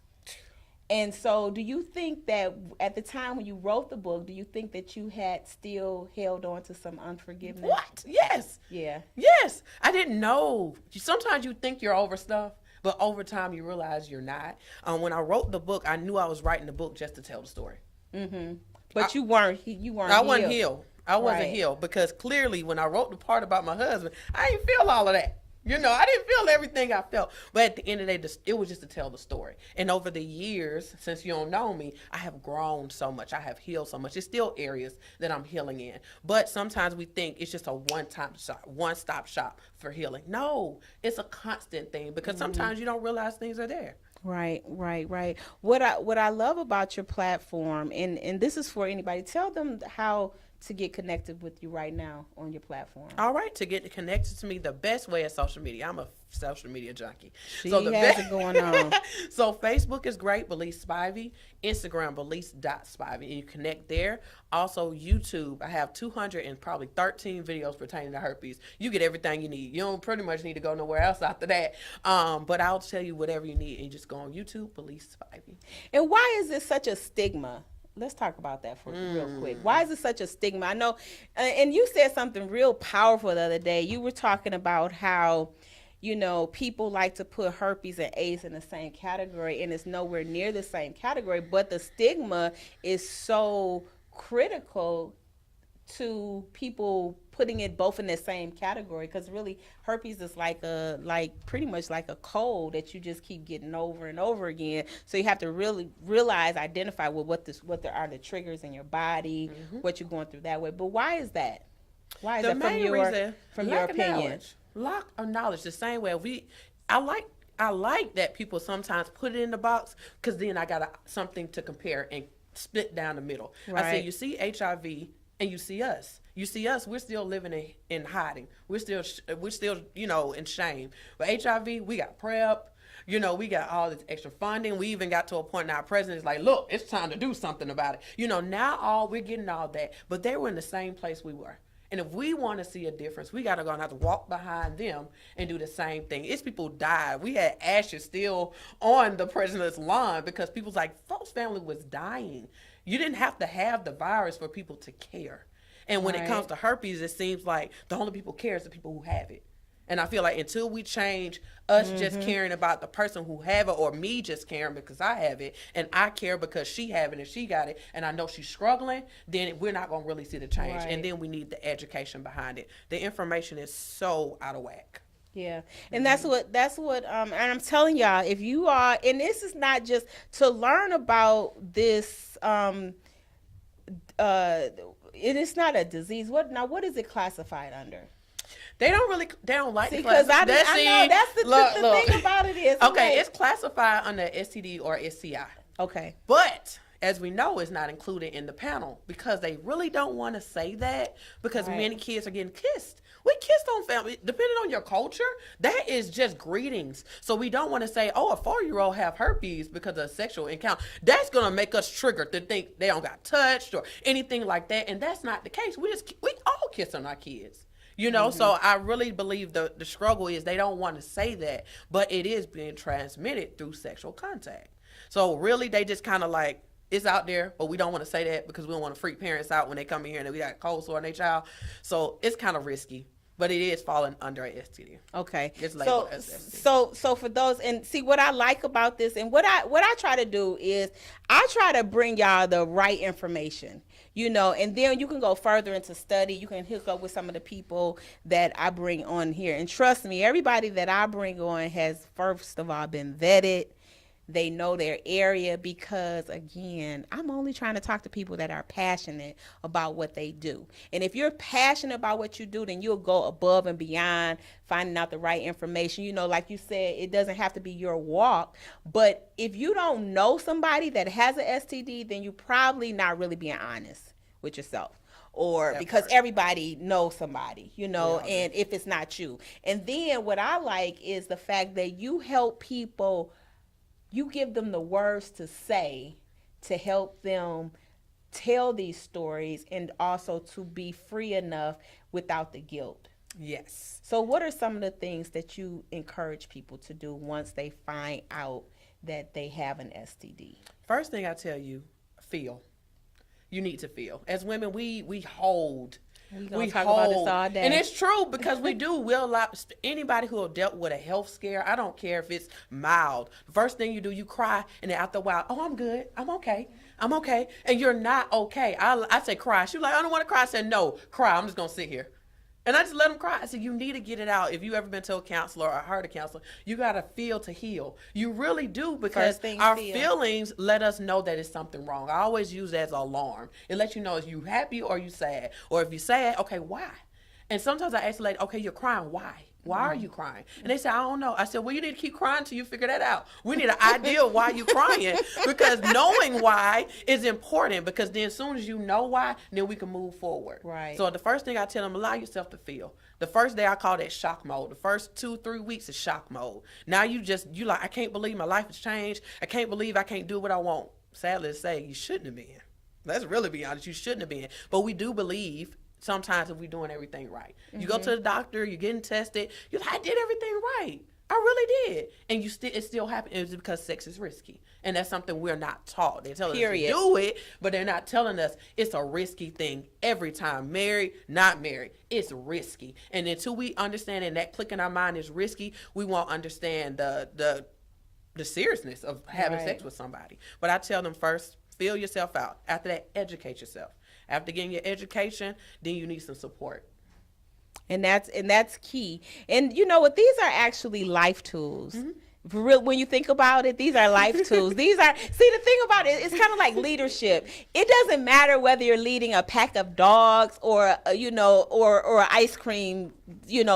And so do you think that at the time when you wrote the book, do you think that you had still held on to some unforgiveness? What? Yes. Yeah. Yes. I didn't know. Sometimes you think you're over stuff, but over time you realize you're not. When I wrote the book, I knew I was writing the book just to tell the story. Mm-hmm. But you weren't I wasn't healed. I wasn't healed, because clearly when I wrote the part about my husband, I didn't feel all of that. You know, I didn't feel everything I felt. But at the end of the day, it was just to tell the story. And over the years, since you don't know me, I have grown so much. I have healed so much. There's still areas that I'm healing in. But sometimes we think it's just a one-stop shop for healing. No, it's a constant thing, because sometimes you don't realize things are there. Right. What I love about your platform, and this is for anybody, tell them how to get connected with you right now on your platform? All right, to get connected to me, the best way is social media. I'm a social media junkie. She has it going on. So Facebook is great, Belize Spivey. Instagram, Belize.Spivey. And you connect there. Also, YouTube. I have 213 videos pertaining to herpes. You get everything you need. You don't pretty much need to go nowhere else after that. But I'll tell you whatever you need. And you just go on YouTube, Belize Spivey. And why is this such a stigma? Let's talk about that for real quick. Why is it such a stigma? I know, and you said something real powerful the other day. You were talking about how, you know, people like to put herpes and AIDS in the same category, and it's nowhere near the same category. But the stigma is so critical to people putting it both in the same category, because really herpes is pretty much like a cold that you just keep getting over and over again. So you have to really identify what are the triggers in your body, what you're going through that way. But why is that? Why is The that main reason, from your opinion? Lack of knowledge. The same way I like that people sometimes put it in the box, because then I got something to compare and split down the middle. Right. I say, you see HIV and you see us. You see us, we're still living in hiding. We're still, you know, in shame. But HIV, we got PrEP. You know, we got all this extra funding. We even got to a point now, our president is like, look, it's time to do something about it. You know, now we're getting all that. But they were in the same place we were. And if we want to see a difference, we got to go and have to walk behind them and do the same thing. It's people died. We had ashes still on the president's lawn because people's like, folks' family was dying. You didn't have to have the virus for people to care. And when it comes to herpes, it seems like the only people care is the people who have it. And I feel like until we change us just caring about the person who have it, or me just caring because I have it, and I care because she have it and she got it, and I know she's struggling, then we're not going to really see the change. Right. And then we need the education behind it. The information is so out of whack. Yeah. And that's what and I'm telling y'all, if you are, and this is not just to learn about this, it is not a disease. What is it classified under? They don't like because I know that's the thing about it is okay, it's classified under STD or STI. Okay. But as we know, it's not included in the panel because they really don't want to say that, because many kids are getting kissed. We kissed on family. Depending on your culture, that is just greetings. So we don't want to say, oh, a 4-year-old have herpes because of a sexual encounter. That's going to make us triggered to think they don't got touched or anything like that. And that's not the case. We all kiss on our kids. You know, so I really believe the struggle is they don't want to say that, but it is being transmitted through sexual contact. So really, they just kind of like, it's out there, but we don't want to say that because we don't want to freak parents out when they come in here and we got cold sore on their child. So it's kind of risky, but it is falling under an STD. Okay. It's labeled as STD. So for those, and see what I like about this, and what I try to do is I try to bring y'all the right information. You know, and then you can go further into study. You can hook up with some of the people that I bring on here. And trust me, everybody that I bring on has, first of all, been vetted. They know their area because, again, I'm only trying to talk to people that are passionate about what they do. And if you're passionate about what you do, then you'll go above and beyond finding out the right information. You know, like you said, it doesn't have to be your walk. But if you don't know somebody that has an STD, then you're probably not really being honest with yourself. Or because everybody knows somebody, you know, and if it's not you. And then what I like is the fact that you help people. You give them the words to say to help them tell these stories, and also to be free enough without the guilt. Yes. So what are some of the things that you encourage people to do once they find out that they have an STD? First thing I tell you, feel. You need to feel. As women, we hold. We talk about this all day. And it's true, because we do. We'll allow anybody who have dealt with a health scare, I don't care if it's mild. The first thing you do, you cry, and then after a while, oh, I'm good. I'm okay. And you're not okay. I say cry. She was like, I don't want to cry. I said, no, cry. I'm just going to sit here. And I just let them cry. I said, you need to get it out. If you ever been to a counselor or heard a counselor, you got to feel to heal. You really do, because our feelings let us know that it's something wrong. I always use that as an alarm. It lets you know if you happy or you sad. Or if you're sad, okay, why? And sometimes I ask the lady, okay, you're crying, why? Why are you crying? And they said, I don't know. I said, well, you need to keep crying till you figure that out. We need an idea of why you're crying, because knowing why is important, because then as soon as you know why, then we can move forward. Right. So the first thing I tell them, allow yourself to feel. The first day I call that shock mode. The first 2-3 weeks is shock mode. Now you like, I can't believe my life has changed. I can't believe I can't do what I want. Sadly to say, you shouldn't have been. Let's really be honest, you shouldn't have been. But we do believe sometimes if we're doing everything right. You go to the doctor, you're getting tested, you're like, I did everything right. I really did. And it still happened. It's because sex is risky. And that's something we're not taught. They tell us to do it, but they're not telling us it's a risky thing every time. Married, not married. It's risky. And until we understand and that click in our mind is risky, we won't understand the seriousness of having sex with somebody. But I tell them first, feel yourself out. After that, educate yourself. After getting your education, then you need some support. And that's key. And you know what? These are actually life tools. For real, when you think about it, these are life tools. See, the thing about it, it's kind of like leadership. It doesn't matter whether you're leading a pack of dogs or or an ice cream,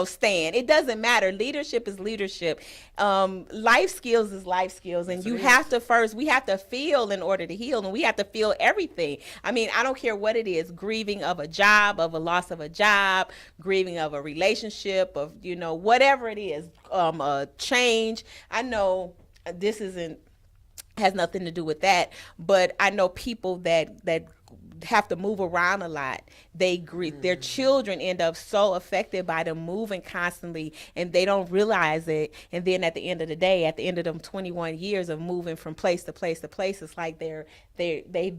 stand. It doesn't matter. Leadership is leadership. Life skills is life skills, and we have to feel in order to heal, and we have to feel everything. I mean, I don't care what it is: grieving of a job, of a loss of a job, grieving of a relationship, of whatever it is, a change. I know this has nothing to do with that, but I know people that have to move around a lot. They grieve. Their children end up so affected by them moving constantly, and they don't realize it. And then at the end of the day, at the end of them 21 years of moving from place to place to place, it's like they've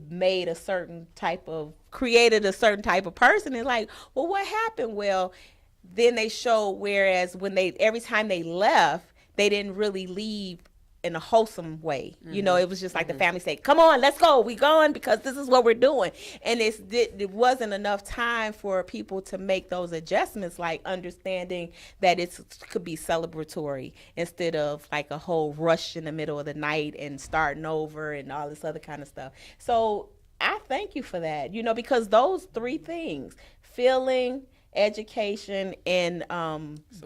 created a certain type of person. And like, well, what happened? Well, then they show, whereas every time they left, they didn't really leave in a wholesome way. It was just like the family said, come on, let's go. We going because this is what we're doing. And it wasn't enough time for people to make those adjustments, like understanding that it could be celebratory instead of like a whole rush in the middle of the night and starting over and all this other kind of stuff. So I thank you for that, because those three things, feeling, education, and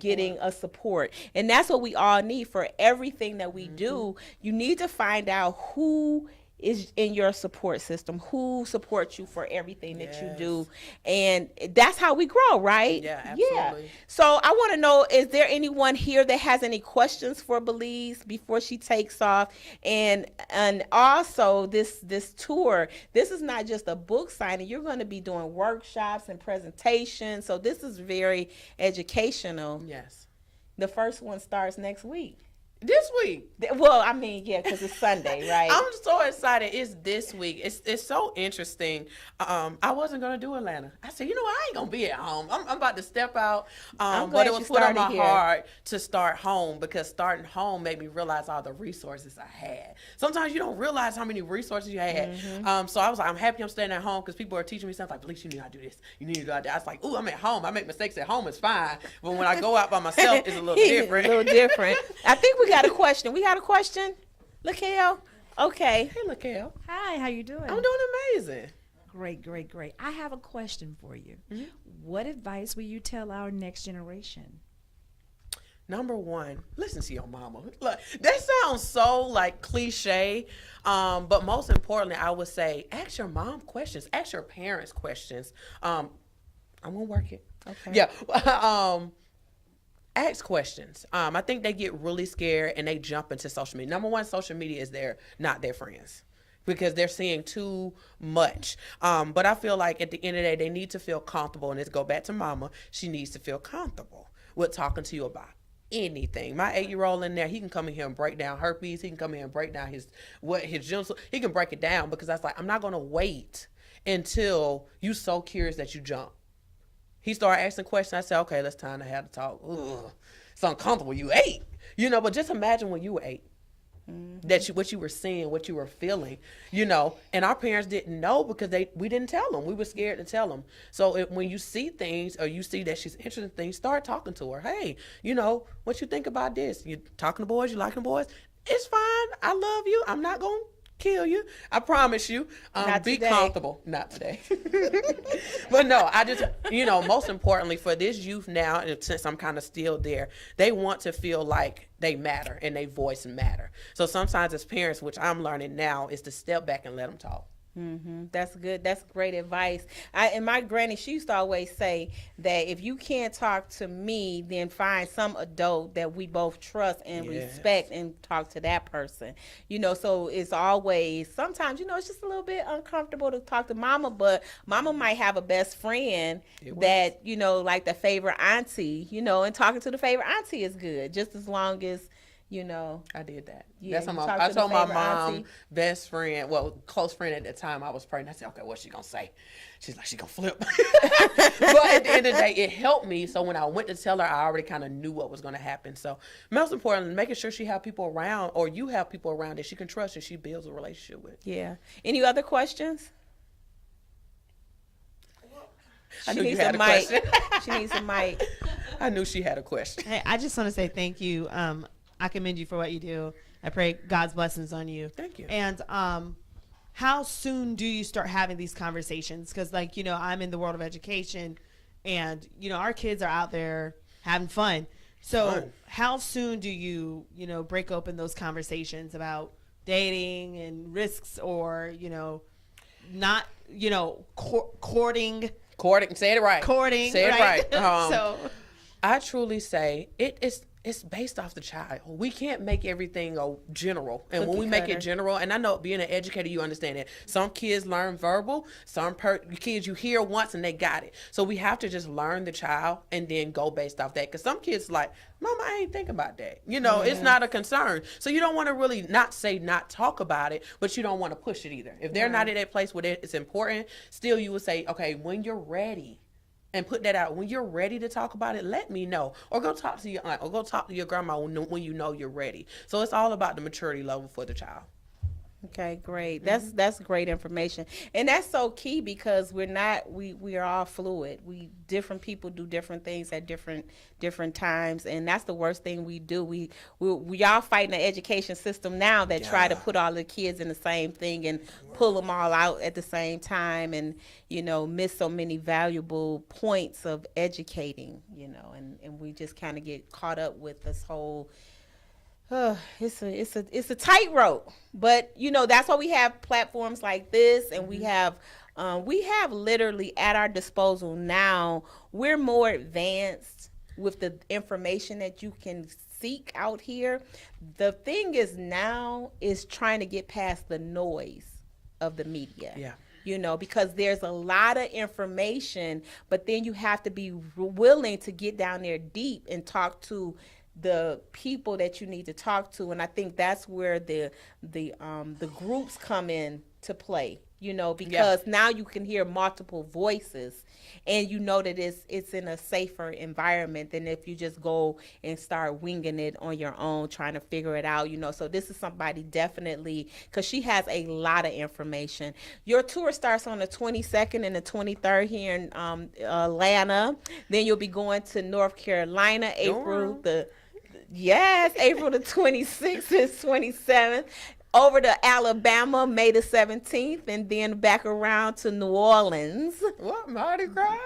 getting a support. And that's what we all need for everything that we do. You need to find out who is in your support system, who supports you for everything that you do. And that's how we grow, right? Yeah, absolutely. Yeah. So I want to know, is there anyone here that has any questions for Belize before she takes off? And also this tour, this is not just a book signing. You're going to be doing workshops and presentations. So this is very educational. Yes. The first one starts next week. This week. Well, I mean, yeah, because it's Sunday, right? I'm so excited. It's this week. It's so interesting. I wasn't going to do Atlanta. I said, I ain't going to be at home. I'm about to step out. But it was put on my heart to start home, because starting home made me realize all the resources I had. Sometimes you don't realize how many resources you had. So I was like, I'm happy I'm staying at home, because people are teaching me stuff like, Belize, you need to do this. You need to do that. I was like, ooh, I'm at home. I make mistakes at home. It's fine. But when I go out by myself, it's a little different. A little different. I think we got a question. We got a question? Lakel? Okay. Hey, Lakel. Hi, how you doing? I'm doing amazing. Great. I have a question for you. What advice will you tell our next generation? Number one, listen to your mama. Look, that sounds so like cliche, but most importantly, I would say ask your mom questions, ask your parents questions. I'm gonna work it. Okay. Yeah. Ask questions. I think they get really scared and they jump into social media. Number one, social media is not their friends, because they're seeing too much. But I feel like at the end of the day, they need to feel comfortable. And let's go back to mama. She needs to feel comfortable with talking to you about anything. My 8-year-old in there, he can come in here and break down herpes. He can come in and break down his genital. He can break it down, because that's like, I'm not going to wait until you so curious that you jump. He started asking questions. I said, okay, let's time to have the talk. Ugh, it's uncomfortable. You ate, but just imagine when you were 8, what you were seeing, what you were feeling, and our parents didn't know, because we didn't tell them. We were scared to tell them. So when you see things, or you see that she's interested in things, start talking to her. Hey, what you think about this? You talking to boys? You liking boys? It's fine. I love you. I'm not going to kill you. I promise you. Not Be today. comfortable. Not today. But no, I just, most importantly for this youth now, and since I'm kind of still there, they want to feel like they matter and they voice matter. So sometimes as parents, which I'm learning now, is to step back and let them talk. That's good. That's great advice. And my granny, she used to always say that if you can't talk to me, then find some adult that we both trust and respect and talk to that person. So it's always, sometimes, it's just a little bit uncomfortable to talk to mama, but mama might have a best friend that, like the favorite auntie, and talking to the favorite auntie is good, just as long as, I did that. Yeah, That's you how talked I to the told my favorite mom, auntie. best friend, close friend at the time I was pregnant. I said, okay, what's she going to say? She's like, she going to flip. But at the end of the day, it helped me. So when I went to tell her, I already kind of knew what was going to happen. So most importantly, making sure she have people around, or you have people around that she can trust and she builds a relationship with. Yeah. Any other questions? I She knew you needs had a a mic. question. She needs a mic. I knew she had a question. Hey, I just want to say thank you. I commend you for what you do. I pray God's blessings on you. Thank you. And how soon do you start having these conversations? Because, I'm in the world of education, and, our kids are out there having fun. So how soon do you, break open those conversations about dating and risks, or, not, courting. Say it right. Courting. Say it right. So I truly say it's based off the child. We can't make everything a general. And when we make it general, and I know being an educator, you understand that some kids learn verbal, some kids you hear once and they got it. So we have to just learn the child and then go based off that. Because some kids like, Mama, I ain't think about that. It's not a concern. So you don't want to really not talk about it, but you don't want to push it either. If they're not at that place where it's important, still you would say, okay, when you're ready, and put that out. When you're ready to talk about it, let me know. Or go talk to your aunt, or go talk to your grandma when you know you're ready. So it's all about the maturity level for the child. Okay, great. That's great information. And that's so key, because we are all fluid. Different people do different things at different times, and that's the worst thing we do. We all fighting the education system now that try to put all the kids in the same thing and pull them all out at the same time, and miss so many valuable points of educating, and we just kind of get caught up with this whole it's a tightrope, but that's why we have platforms like this, and we have literally at our disposal now. We're more advanced with the information that you can seek out here. The thing is now is trying to get past the noise of the media. Yeah. Because there's a lot of information, but then you have to be willing to get down there deep and talk to the people that you need to talk to. And I think that's where the groups come in to play, because now you can hear multiple voices, and that it's in a safer environment than if you just go and start winging it on your own, trying to figure it out, So this is somebody definitely, because she has a lot of information. Your tour starts on the 22nd and the 23rd here in Atlanta. Then you'll be going to North Carolina, April the 26th and 27th. Over to Alabama, May the 17th, and then back around to New Orleans. What, Mardi Gras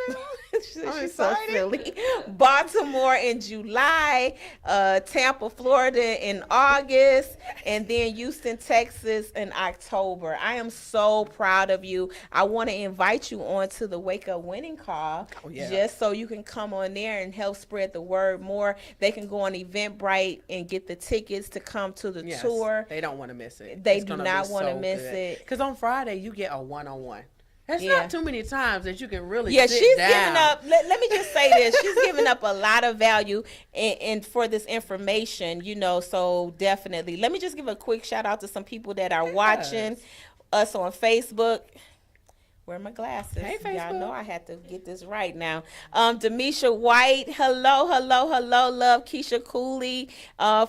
now? She's so silly. Baltimore in July, Tampa, Florida in August, and then Houston, Texas in October. I am so proud of you. I want to invite you onto the Wake Up Winning Call, just so you can come on there and help spread the word more. They can go on Eventbrite and get the tickets to come to the tour. They don't want to miss it. They do not want to miss it. Because on Friday, you get a one-on-one. That's not too many times that you can really she's down. giving up. Let me just say this. She's giving up a lot of value and for this information, so definitely. Let me just give a quick shout out to some people that are watching us on Facebook. Where are my glasses? Hey, Facebook. Y'all know I had to get this right now. Demisha White, hello. Love Keisha Cooley.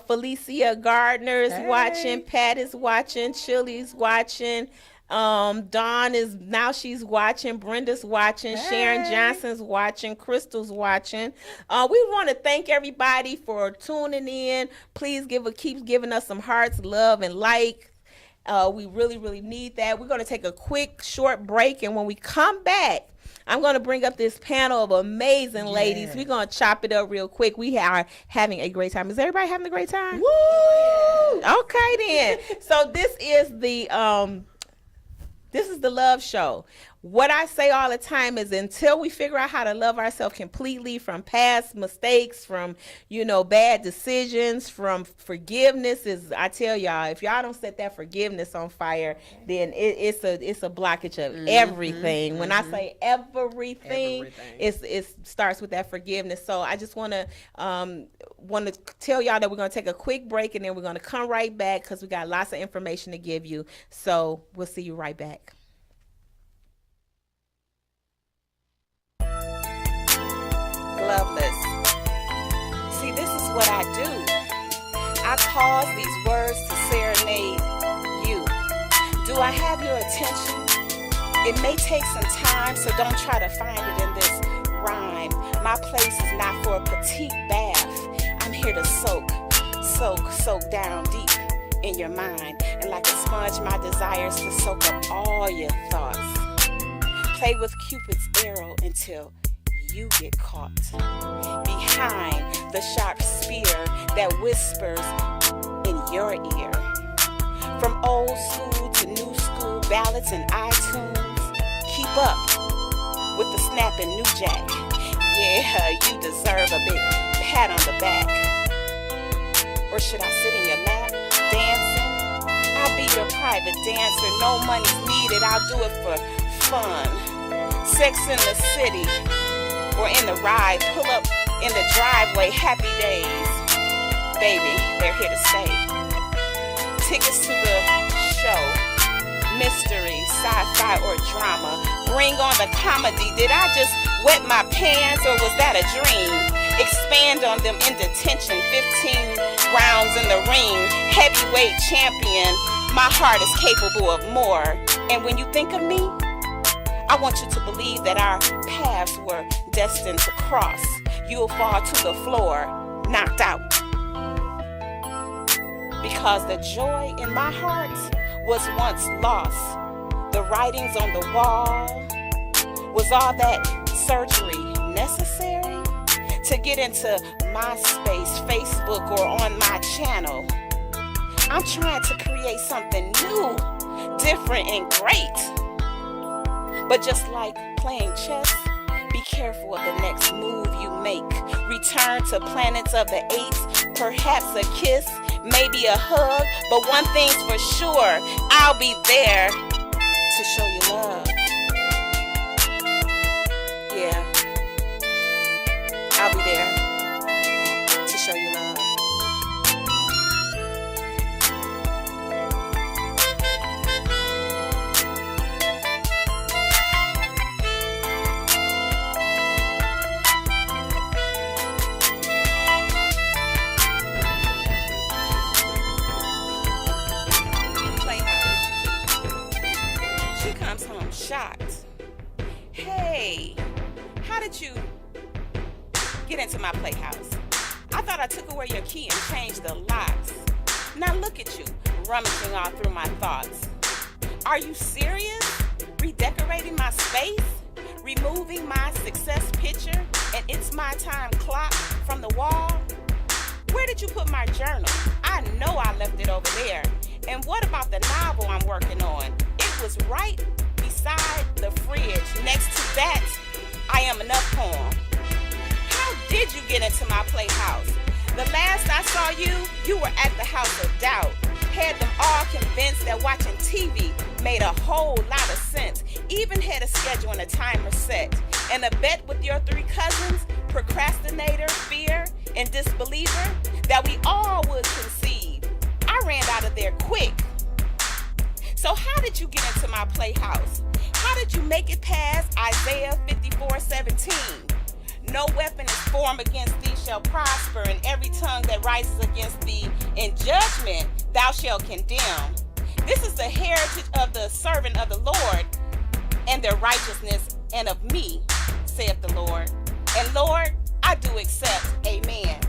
Felicia Gardner is watching. Pat is watching. Chili's watching. Dawn is now, she's watching. Brenda's watching. Sharon Johnson's watching. Crystal's watching. We want to thank everybody for tuning in. Please keep giving us some hearts, love, and like. We really, really need that. We're going to take a quick, short break, and when we come back, I'm going to bring up this panel of amazing ladies. We're going to chop it up real quick. We are having a great time. Is everybody having a great time? Woo! Okay, then. So this is the love show. What I say all the time is until we figure out how to love ourselves completely from past mistakes, from, bad decisions, from forgiveness, I tell y'all, if y'all don't set that forgiveness on fire, then it's a blockage of everything. When I say everything. It starts with that forgiveness. So I just want to tell y'all that we're going to take a quick break, and then we're going to come right back because we got lots of information to give you. So we'll see you right back. Loveless. See, this is what I do. I pause these words to serenade you. Do I have your attention? It may take some time, so don't try to find it in this rhyme. My place is not for a petite bath. I'm here to soak down deep in your mind. And like a sponge, my desires to soak up all your thoughts. Play with Cupid's arrow until you get caught behind the sharp spear that whispers in your ear. From old school to new school ballads and iTunes, keep up with the snapping new jack. Yeah, you deserve a big pat on the back. Or should I sit in your lap, dancing? I'll be your private dancer. No money's needed, I'll do it for fun. Sex in the city or in the ride, pull up in the driveway, happy days. Baby, they're here to stay. Tickets to the show, mystery, sci-fi, or drama. Bring on the comedy. Did I just wet my pants, or was that a dream? Expand on them in detention, 15 rounds in the ring. Heavyweight champion, my heart is capable of more. And when you think of me, I want you to believe that our paths were destined to cross. You'll fall to the floor, knocked out. Because the joy in my heart was once lost. The writings on the wall, was all that surgery necessary to get into MySpace, Facebook, or on my channel? I'm trying to create something new, different, and great. But just like playing chess, be careful of the next move you make. Return to planets of the apes, perhaps a kiss, maybe a hug. But one thing's for sure, I'll be there to show you love. Yeah, I'll be there to show you love. Shocked. Hey, how did you get into my playhouse? I thought I took away your key and changed the locks. Now look at you, rummaging all through my thoughts. Are you serious? Redecorating my space? Removing my success picture and it's my time clock from the wall? Where did you put my journal? I know I left it over there. And what about the novel I'm working on? It was right beside the fridge. Next to that, I Am Enough poem. How did you get into my playhouse? The last I saw you, you were at the House of Doubt. Had them all convinced that watching TV made a whole lot of sense. Even had a schedule and a timer set. And a bet with your 3 cousins, procrastinator, fear, and disbeliever, that we all would conceive. I ran out of there quick. So how did you get into my playhouse? How did you make it past Isaiah 54:17? No weapon is formed against thee shall prosper, and every tongue that rises against thee in judgment thou shalt condemn. This is the heritage of the servant of the Lord, and their righteousness, and of me, saith the Lord. And Lord, I do accept, amen.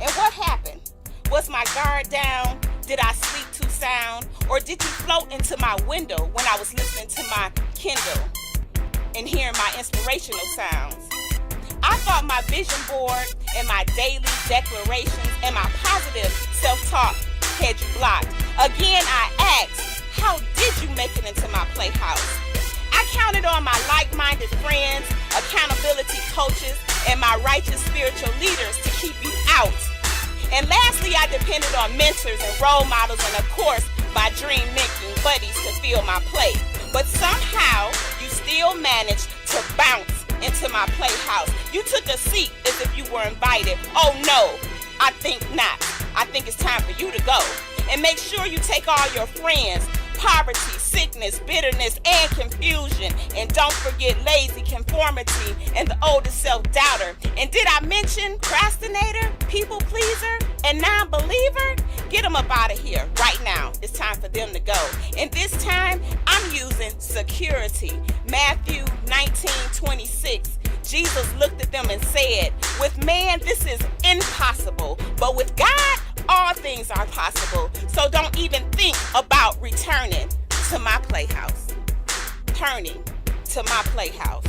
And what happened? Was my guard down? Did I sleep too sound, or did you float into my window when I was listening to my Kindle and hearing my inspirational sounds? I thought my vision board and my daily declarations and my positive self-talk had you blocked. Again, I asked, how did you make it into my playhouse? I counted on my like-minded friends, accountability coaches, and my righteous spiritual leaders to keep you out. And lastly, I depended on mentors and role models and, of course, my dream-making buddies to fill my plate. But somehow, you still managed to bounce into my playhouse. You took a seat as if you were invited. Oh no, I think not. I think it's time for you to go. And make sure you take all your friends, poverty, sickness, bitterness, and confusion. And don't forget lazy conformity and the oldest self-doubter. And did I mention procrastinator, people pleaser, and non-believer? Get them up out of here right now. It's time for them to go. And this time, I'm using security. Matthew 19:26. Jesus looked at them and said, with man, this is impossible, but with God, all things are possible. So don't even think about returning to my playhouse. Turning to my playhouse.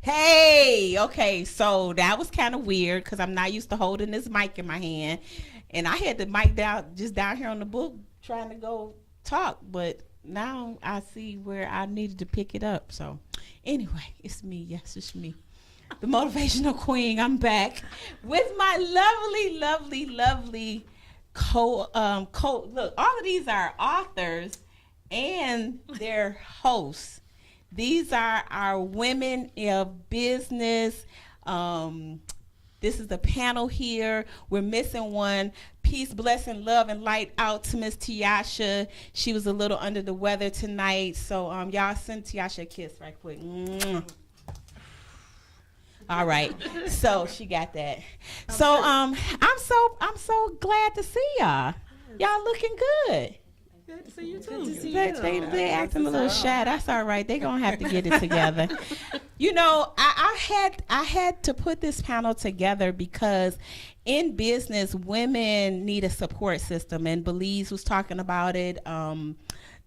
Hey, okay, so that was kind of weird because I'm not used to holding this mic in my hand, and I had the mic down here on the book trying to go talk, but now I see where I needed to pick it up. So anyway, it's me. Yes, it's me, the motivational queen. I'm back with my lovely look, all of these are authors and they're hosts. These are our women of business. This is the panel here. We're missing one. Peace, blessing, love, and light out to Miss Tiasha. She was a little under the weather tonight. So y'all send Tiasha a kiss right quick. Mwah. All right. So she got that. So I'm so glad to see y'all. Y'all looking good. Good to see you too. They acting a little shy. That's all right. They're gonna have to get it together. You know, I had to put this panel together because in business, women need a support system, and Belize was talking about it.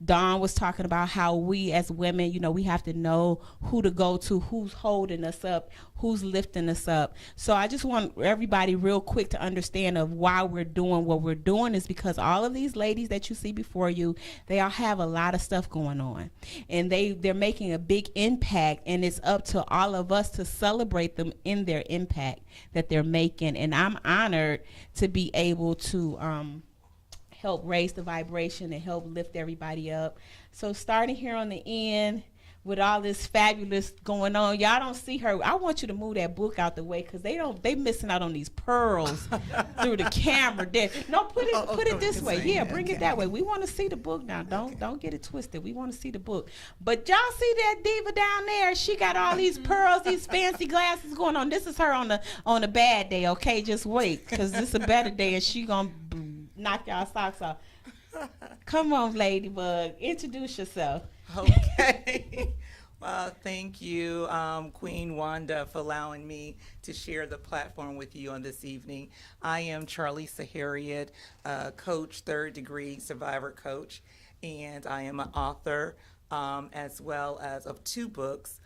Dawn was talking about how we as women, you know, we have to know who to go to, who's holding us up, who's lifting us up. So I just want everybody real quick to understand of why we're doing what we're doing is because all of these ladies that you see before you, they all have a lot of stuff going on. And they're making a big impact, and it's up to all of us to celebrate them in their impact that they're making. And I'm honored to be able to help raise the vibration and help lift everybody up. So starting here on the end with all this fabulous going on, y'all don't see her. I want you to move that book out the way because they missing out on these pearls through the camera. There, no, put it this way. Yeah, bring it that way. We want to see the book now. Don't get it twisted. We want to see the book. But y'all see that diva down there? She got all these pearls, these fancy glasses going on. This is her on a bad day. Okay, just wait because this is a better day and she gonna knock y'all socks off. Come on, Ladybug. Introduce yourself. Okay. Well, thank you, Queen Wanda, for allowing me to share the platform with you on this evening. I am Charlisa Herriott, coach, third degree survivor coach, and I am an author as well as of 2 books.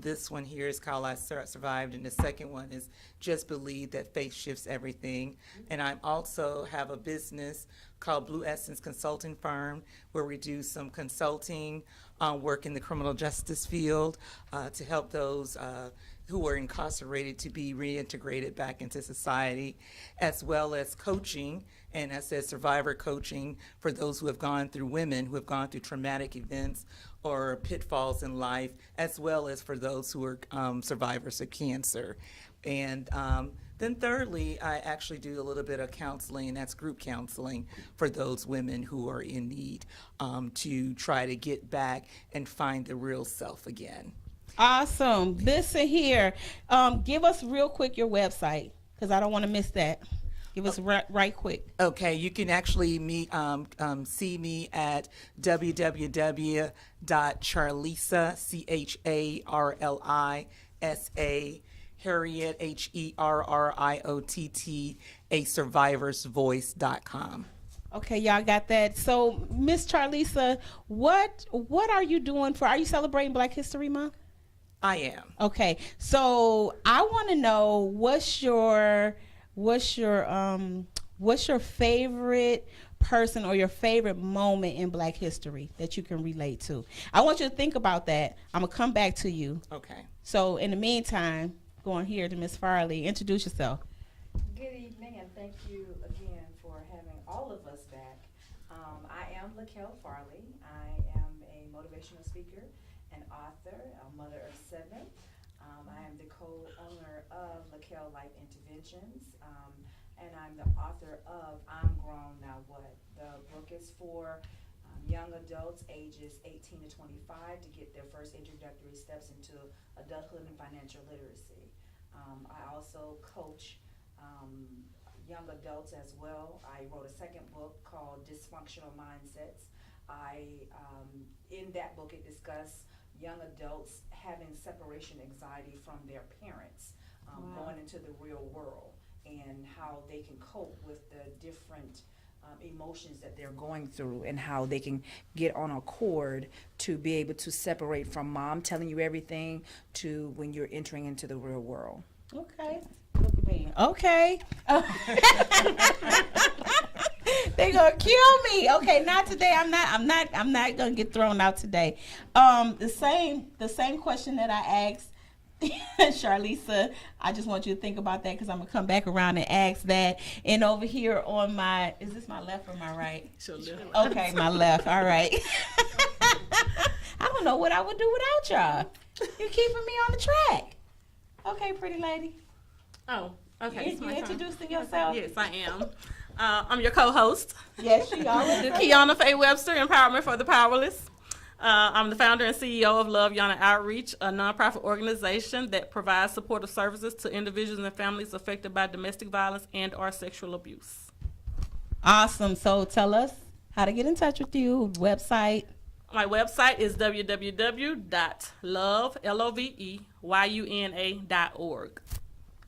This one here is called I Survived, and the second one is Just Believe That Faith Shifts Everything. And I also have a business called Blue Essence Consulting Firm, where we do some consulting work in the criminal justice field to help those who are incarcerated to be reintegrated back into society, as well as coaching, and I said survivor coaching for those who have gone through, women who have gone through traumatic events or pitfalls in life, as well as for those who are survivors of cancer. And Then thirdly, I actually do a little bit of counseling, and that's group counseling for those women who are in need, to try to get back and find the real self again. Awesome. Listen here. Give us real quick your website, because I don't want to miss that. Give us right quick. Okay, you can actually see me at www.charlisa, CHARLISA, Herriott, HERRIOTT, a survivorsvoice.com. Okay, y'all got that. So, Miss Charlisa, what are you doing are you celebrating Black History Month? I am. Okay, so I want to know what's your favorite person or your favorite moment in Black history that you can relate to. I want you to think about that. I'm gonna come back to you. Okay. So in the meantime, going here to Miss Farley, introduce yourself. Good evening, and thank you again for having all of us back. I am Lakel Farley. I am a motivational speaker, an author, a mother of 7. I am the co-owner of Lakel Life Interventions, and I'm the author of I'm Grown, Now What? The book is for young adults ages 18 to 25 to get their first introductory steps into adulthood and financial literacy. I also coach young adults as well. I wrote a second book called Dysfunctional Mindsets. In that book, it discussed young adults having separation anxiety from their parents, going into the real world, and how they can cope with the different emotions that they're going through, and how they can get on a cord to be able to separate from mom telling you everything to when you're entering into the real world. Okay. Look at me. Okay. They gonna kill me. Okay, not today. I'm not gonna get thrown out today. The same question that I asked Charlisa, I just want you to think about that, because I'm gonna come back around and ask that. And over here on my, is this my left or my right? Sure. Okay, my left. All right. I don't know what I would do without y'all. You're keeping me on the track. Okay, pretty lady. Oh, okay. You introducing yourself? Yes, I am. I'm your co-host. Yes, she always. Kiana Faye Webster, Empowerment for the Powerless. I'm the founder and CEO of Love Yana Outreach, a nonprofit organization that provides supportive services to individuals and families affected by domestic violence and or sexual abuse. Awesome. So tell us how to get in touch with you, website. My website is www.loveyuna.org.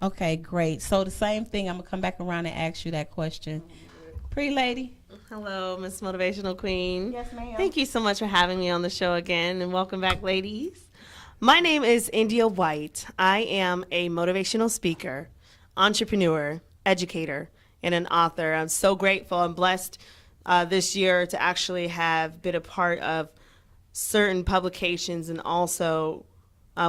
Okay, great. So the same thing, I'm going to come back around and ask you that question. Pretty lady. Hello, Miss Motivational Queen. Yes, ma'am. Thank you so much for having me on the show again, and welcome back, ladies. My name is India White. I am a motivational speaker, entrepreneur, educator, and an author. I'm so grateful and blessed this year to actually have been a part of certain publications, and also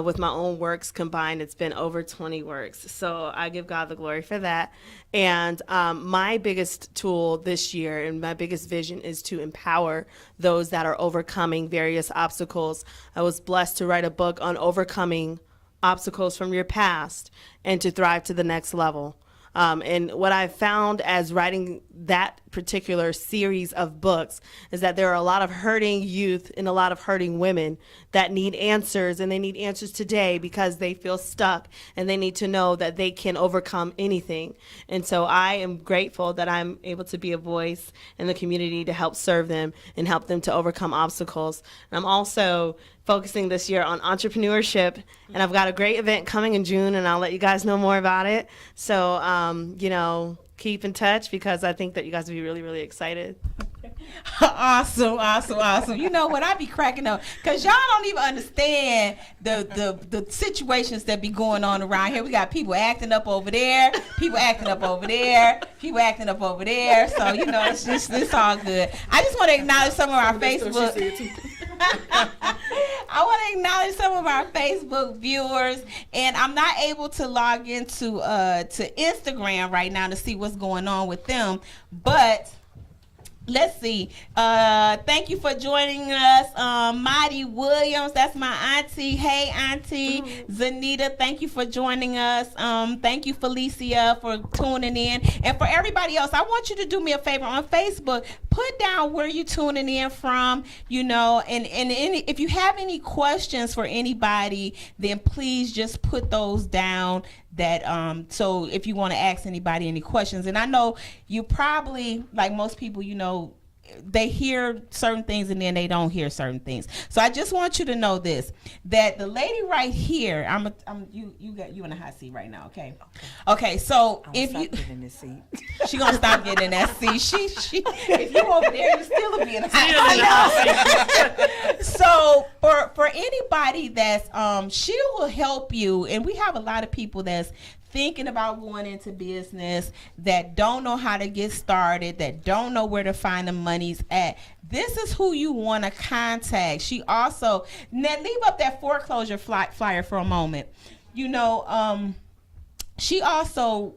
with my own works combined, it's been over 20 works. So I give God the glory for that. And my biggest tool this year and my biggest vision is to empower those that are overcoming various obstacles. I was blessed to write a book on overcoming obstacles from your past and to thrive to the next level. And what I found as writing that particular series of books is that there are a lot of hurting youth and a lot of hurting women that need answers, and they need answers today because they feel stuck and they need to know that they can overcome anything. And so I am grateful that I'm able to be a voice in the community to help serve them and help them to overcome obstacles. And I'm also focusing this year on entrepreneurship, and I've got a great event coming in June, and I'll let you guys know more about it. So, keep in touch, because I think that you guys will be really, really excited. Awesome. You know what? I be cracking up, because y'all don't even understand the situations that be going on around here. We got people acting up over there, people acting up over there, people acting up over there. So, it's all good. I just want to acknowledge some of our Facebook. I want to acknowledge some of our Facebook viewers, and I'm not able to log into to Instagram right now to see what's going on with them, but let's see. Thank you for joining us. Mighty Williams, that's my auntie. Hey, auntie. Zanita, thank you for joining us. Thank you, Felicia, for tuning in. And for everybody else, I want you to do me a favor on Facebook. Put down where you're tuning in from, and if you have any questions for anybody, then please just put those down. That so if you want to ask anybody any questions, and I know you probably, like most people, they hear certain things and then they don't hear certain things. So I just want you to know this, that the lady right here, you in a hot seat right now, okay? Okay, so if you getting this seat. She gonna stop getting in that seat. She if you over there, you still will be in a hot seat. So for anybody that's she will help you, and we have a lot of people that's thinking about going into business, that don't know how to get started, that don't know where to find the monies at. This is who you want to contact. She also, now leave up that foreclosure flyer for a moment. She also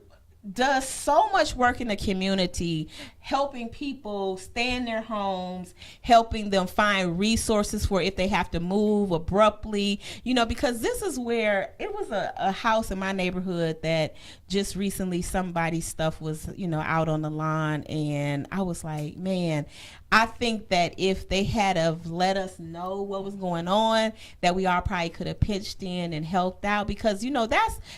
does so much work in the community, helping people stay in their homes, helping them find resources for if they have to move abruptly, because this is where it was a house in my neighborhood that just recently somebody's stuff was, out on the lawn. And I was like, man, I think that if they had have let us know what was going on, that we all probably could have pitched in and helped out, because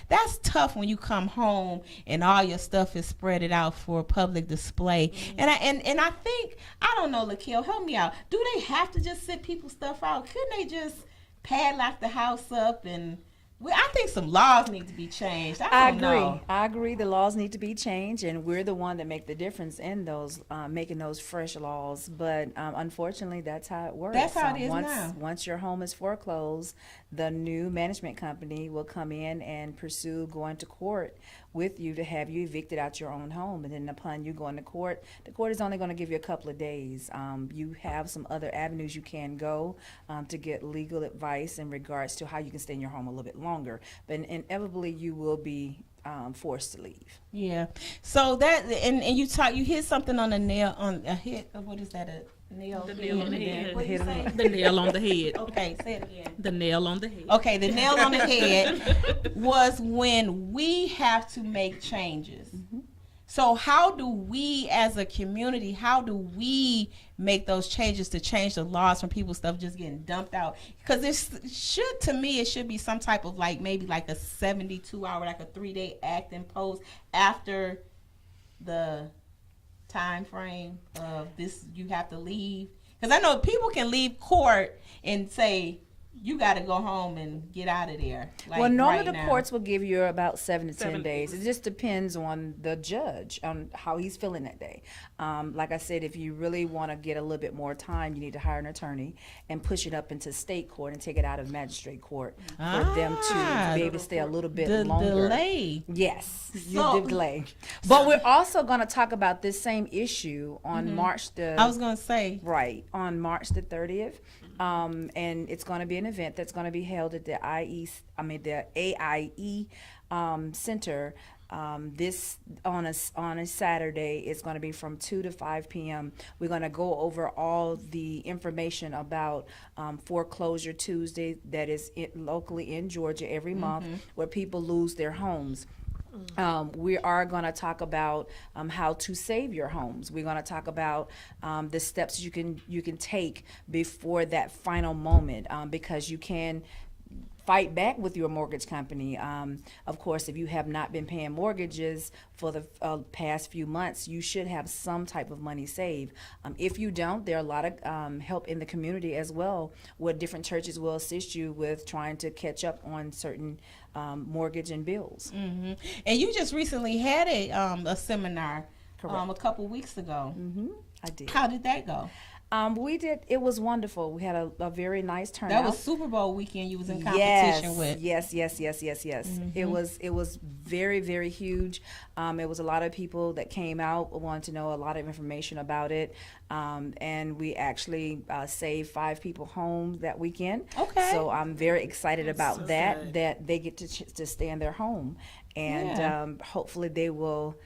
that's tough when you come home and all your stuff is spread out for public display. Mm-hmm. And I think, I don't know, Lakel, help me out. Do they have to just sit people's stuff out? Couldn't they just padlock the house up? And I think some laws need to be changed. I agree. The laws need to be changed, and we're the one that make the difference in those, making those fresh laws. But unfortunately, that's how it works. That's how it is now. Once your home is foreclosed, the new management company will come in and pursue going to court with you to have you evicted out your own home. And then upon you going to court, the court is only going to give you a couple of days. You have some other avenues you can go to get legal advice in regards to how you can stay in your home a little bit longer. But inevitably, you will be forced to leave. Yeah. So that, and you hit something on the nail, on a hit. What is that? The nail on the head. What did you say? The nail on the head. Okay, say it again. The nail on the head. Okay, the nail on the head was when we have to make changes. Mm-hmm. So how do we as a community, how do we make those changes to change the laws from people's stuff just getting dumped out? Because it should be some type of maybe a 72-hour, a 3-day act imposed after the time frame of this, you have to leave. Because I know people can leave court and say, you got to go home and get out of there. Well, normally the courts will give you about 7 to 10 days. It just depends on the judge, on how he's feeling that day. Like I said, if you really want to get a little bit more time, you need to hire an attorney and push it up into state court and take it out of magistrate court for them to be able to stay a little bit longer. Delay. Yes, you delay. But we're also going to talk about this same issue on March the... I was going to say. Right, on March the 30th. And it's going to be an event that's going to be held at the AIE Center. This on a Saturday. It's going to be from 2 to 5 p.m. We're going to go over all the information about Foreclosure Tuesday that is locally in Georgia every month, where people lose their homes. We are going to talk about how to save your homes. We're going to talk about the steps you can take before that final moment, because you can fight back with your mortgage company. Of course, if you have not been paying mortgages for the past few months, you should have some type of money saved. If you don't, there are a lot of help in the community as well, where different churches will assist you with trying to catch up on certain mortgage and bills. Mm-hmm. And you just recently had a seminar a couple weeks ago. Mm-hmm. I did. How did that go? We did. It was wonderful. We had a very nice turnout. That was Super Bowl weekend. You was in competition with. Yes. Mm-hmm. It was very, very huge. It was a lot of people that came out, wanted to know a lot of information about it, and we actually saved 5 people home that weekend. Okay. So I'm very excited about that. Good. That they get to stay in their home, and hopefully they will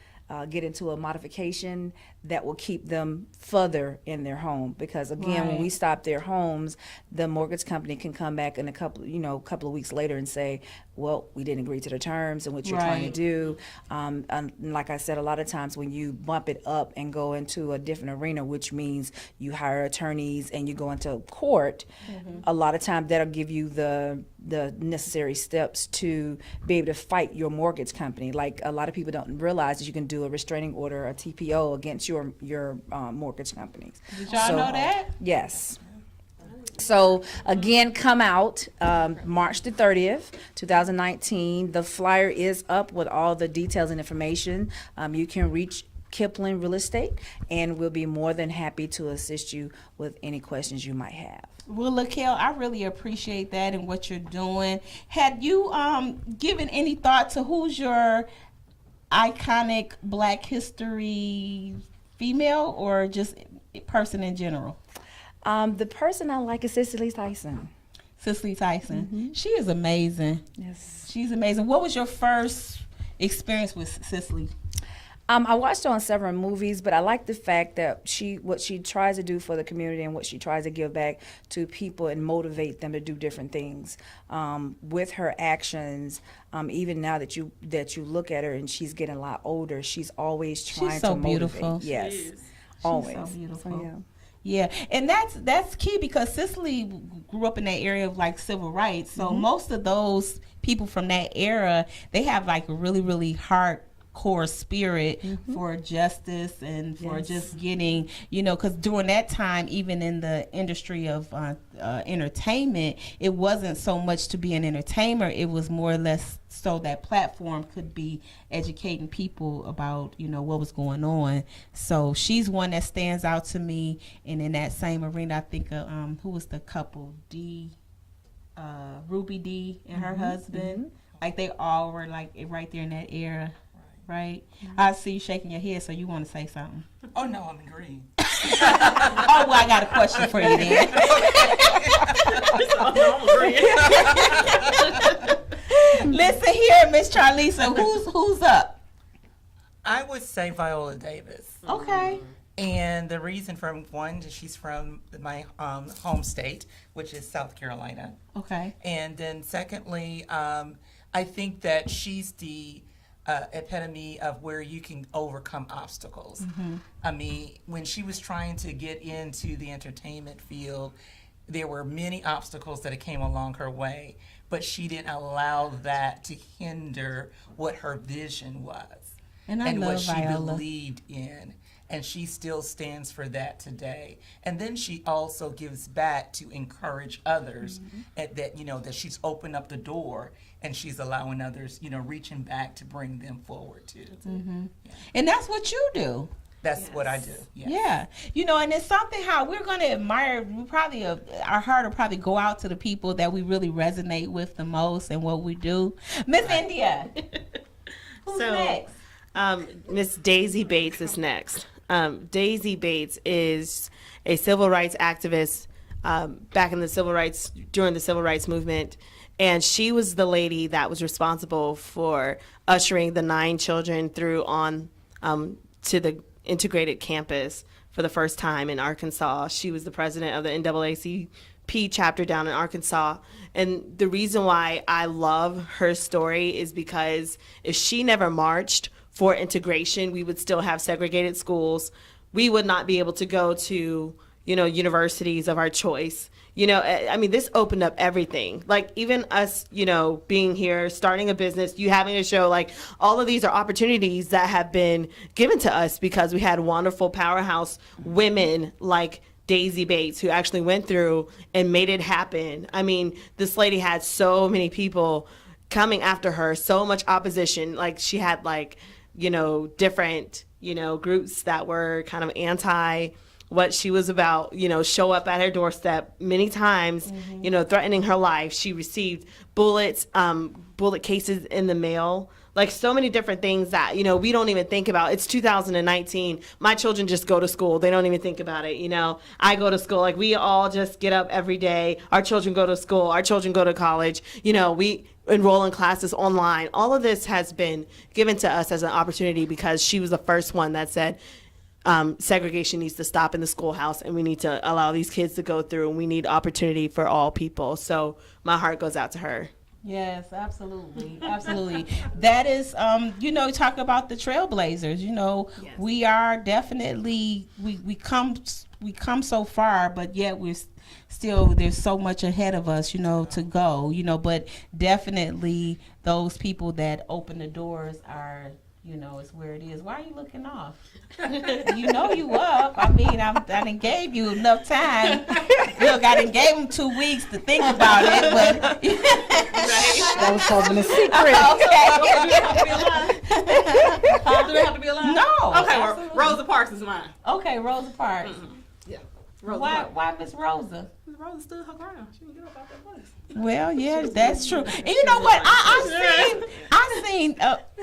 get into a modification that will keep them further in their home. Because again, when we stop their homes, the mortgage company can come back in a couple of weeks later and say, well, we didn't agree to the terms and what you're trying to do. And like I said, a lot of times when you bump it up and go into a different arena, which means you hire attorneys and you go into court, a lot of times that'll give you the necessary steps to be able to fight your mortgage company. Like a lot of people don't realize that you can do a restraining order, a TPO, against your mortgage companies. Did y'all know that? Yes. So again, come out March the 30th, 2019. The flyer is up with all the details and information. You can reach Kipling Real Estate, and we'll be more than happy to assist you with any questions you might have. Well, Lakel, I really appreciate that and what you're doing. Had you given any thought to who's your iconic Black history female or just person in general? The person I like is Cicely Tyson. Cicely Tyson. She is amazing. Yes. She's amazing. What was your first experience with Cicely? I watched her on several movies, but I like the fact that what she tries to do for the community and what she tries to give back to people and motivate them to do different things with her actions. Even now that you look at her and she's getting a lot older, she's always trying to motivate. Beautiful. Yes, She's always. so beautiful. So, yeah. Yeah, and that's key because Cicely grew up in that area of like civil rights. So most of those people from that era, they have like a really, really hardcore spirit for justice and for just getting, because during that time, even in the industry of entertainment, it wasn't so much to be an entertainer. It was more or less so that platform could be educating people about, what was going on. So she's one that stands out to me. And in that same arena, I think, who was the couple? Ruby D and her husband. Like they all were like right there in that era. Right? I see you shaking your head, so you want to say something. Oh, no, I'm agreeing. Oh, well, I got a question for you then. Listen here, Miss Charlisa, who's up? I would say Viola Davis. Okay. And the reason from one, she's from my home state, which is South Carolina. Okay. And then secondly, I think that she's the epitome of where you can overcome obstacles. I mean, when she was trying to get into the entertainment field, there were many obstacles that came along her way, but she didn't allow that to hinder what her vision was and what she believed in. And she still stands for that today. And then she also gives back to encourage others at that, that she's opened up the door and she's allowing others, reaching back to bring them forward too. Yeah. And that's what you do. That's what I do. Yes. Yeah. And it's something how we're going to admire. We probably, our heart will probably go out to the people that we really resonate with the most and what we do. Miss India. Who's next? Miss Daisy Bates is next. Daisy Bates is a civil rights activist back in during the civil rights movement. And she was the lady that was responsible for ushering the 9 children through on to the integrated campus for the first time in Arkansas. She was the president of the NAACP chapter down in Arkansas. And the reason why I love her story is because if she never marched for integration, we would still have segregated schools. We would not be able to go to, universities of our choice. I mean, this opened up everything. Like even us, being here, starting a business, you having a show, like all of these are opportunities that have been given to us because we had wonderful powerhouse women like Daisy Bates who actually went through and made it happen. I mean, this lady had so many people coming after her, so much opposition. Like she had different, groups that were kind of anti what she was about, show up at her doorstep many times, threatening her life. She received bullet cases in the mail, like so many different things that, we don't even think about. It's 2019. My children just go to school. They don't even think about it. I go to school. Like we all just get up every day. Our children go to school. Our children go to college. enroll in classes online. All of this has been given to us as an opportunity because she was the first one that said segregation needs to stop in the schoolhouse, and we need to allow these kids to go through, and we need opportunity for all people. So my heart goes out to her. Yes, absolutely. Absolutely. That is, talk about the trailblazers, Yes. we are definitely, we come so far, but yet we're still, there's so much ahead of us, to go, but definitely those people that open the doors are, is where it is. Why are you looking off? You up. I mean, I done gave you enough time. Look, I done gave them 2 weeks to think about it, but That was solving a secret. Do they have to be alive? No. Okay, well, absolutely. Rosa Parks is mine. Okay, Rosa Parks. Yeah. Rosa Why, Parks. why Miss Rosa? Rosa stood her ground. She didn't get up out that place. Well, yeah, that's true. And you know what?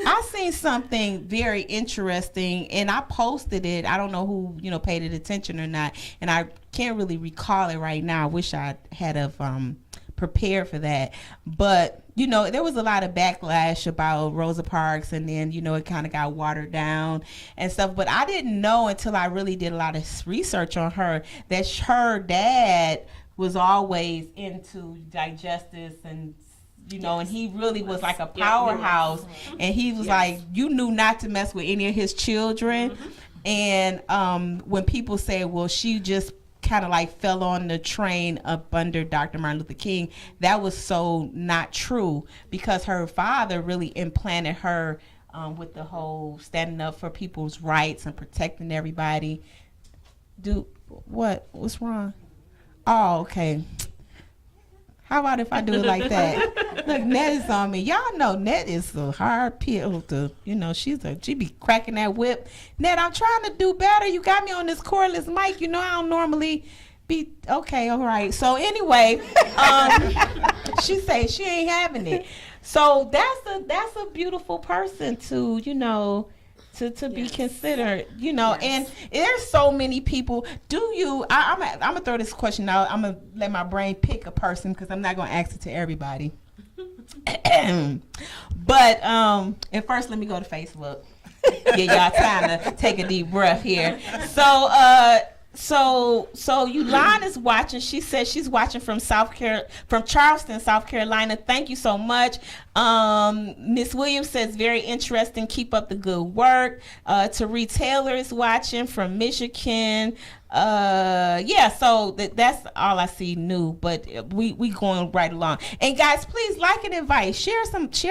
I seen something very interesting, and I posted it. I don't know who paid it attention or not, and I can't really recall it right now. I wish I had prepared for that, but there was a lot of backlash about Rosa Parks, and then it kind of got watered down and stuff. But I didn't know until I really did a lot of research on her that her dad was always into justice and and he really was like a powerhouse, and he was like, you knew not to mess with any of his children. And when people say, well, she just kind of like fell on the train up under Dr. Martin Luther King, that was so not true, because her father really implanted her with the whole standing up for people's rights and protecting everybody. What's wrong? Oh, okay. How about if I do it like that? Look, Net is on me. Y'all know Net is a hard pill to, she be cracking that whip. Net, I'm trying to do better. You got me on this cordless mic. I don't normally be, okay, all right. So anyway, she say she ain't having it. So that's a beautiful person to, to be considered, and there's so many people. I'm gonna throw this question out. I'm gonna let my brain pick a person, because I'm not gonna ask it to everybody. But and first, let me go to Facebook. Give y'all time to take a deep breath here. So Yulon is watching. She says she's watching from Charleston, South Carolina. Thank you so much. Miss Williams says, very interesting. Keep up the good work. Tari Taylor is watching from Michigan. So that's all I see new, but we going right along. And guys, please like and invite. Share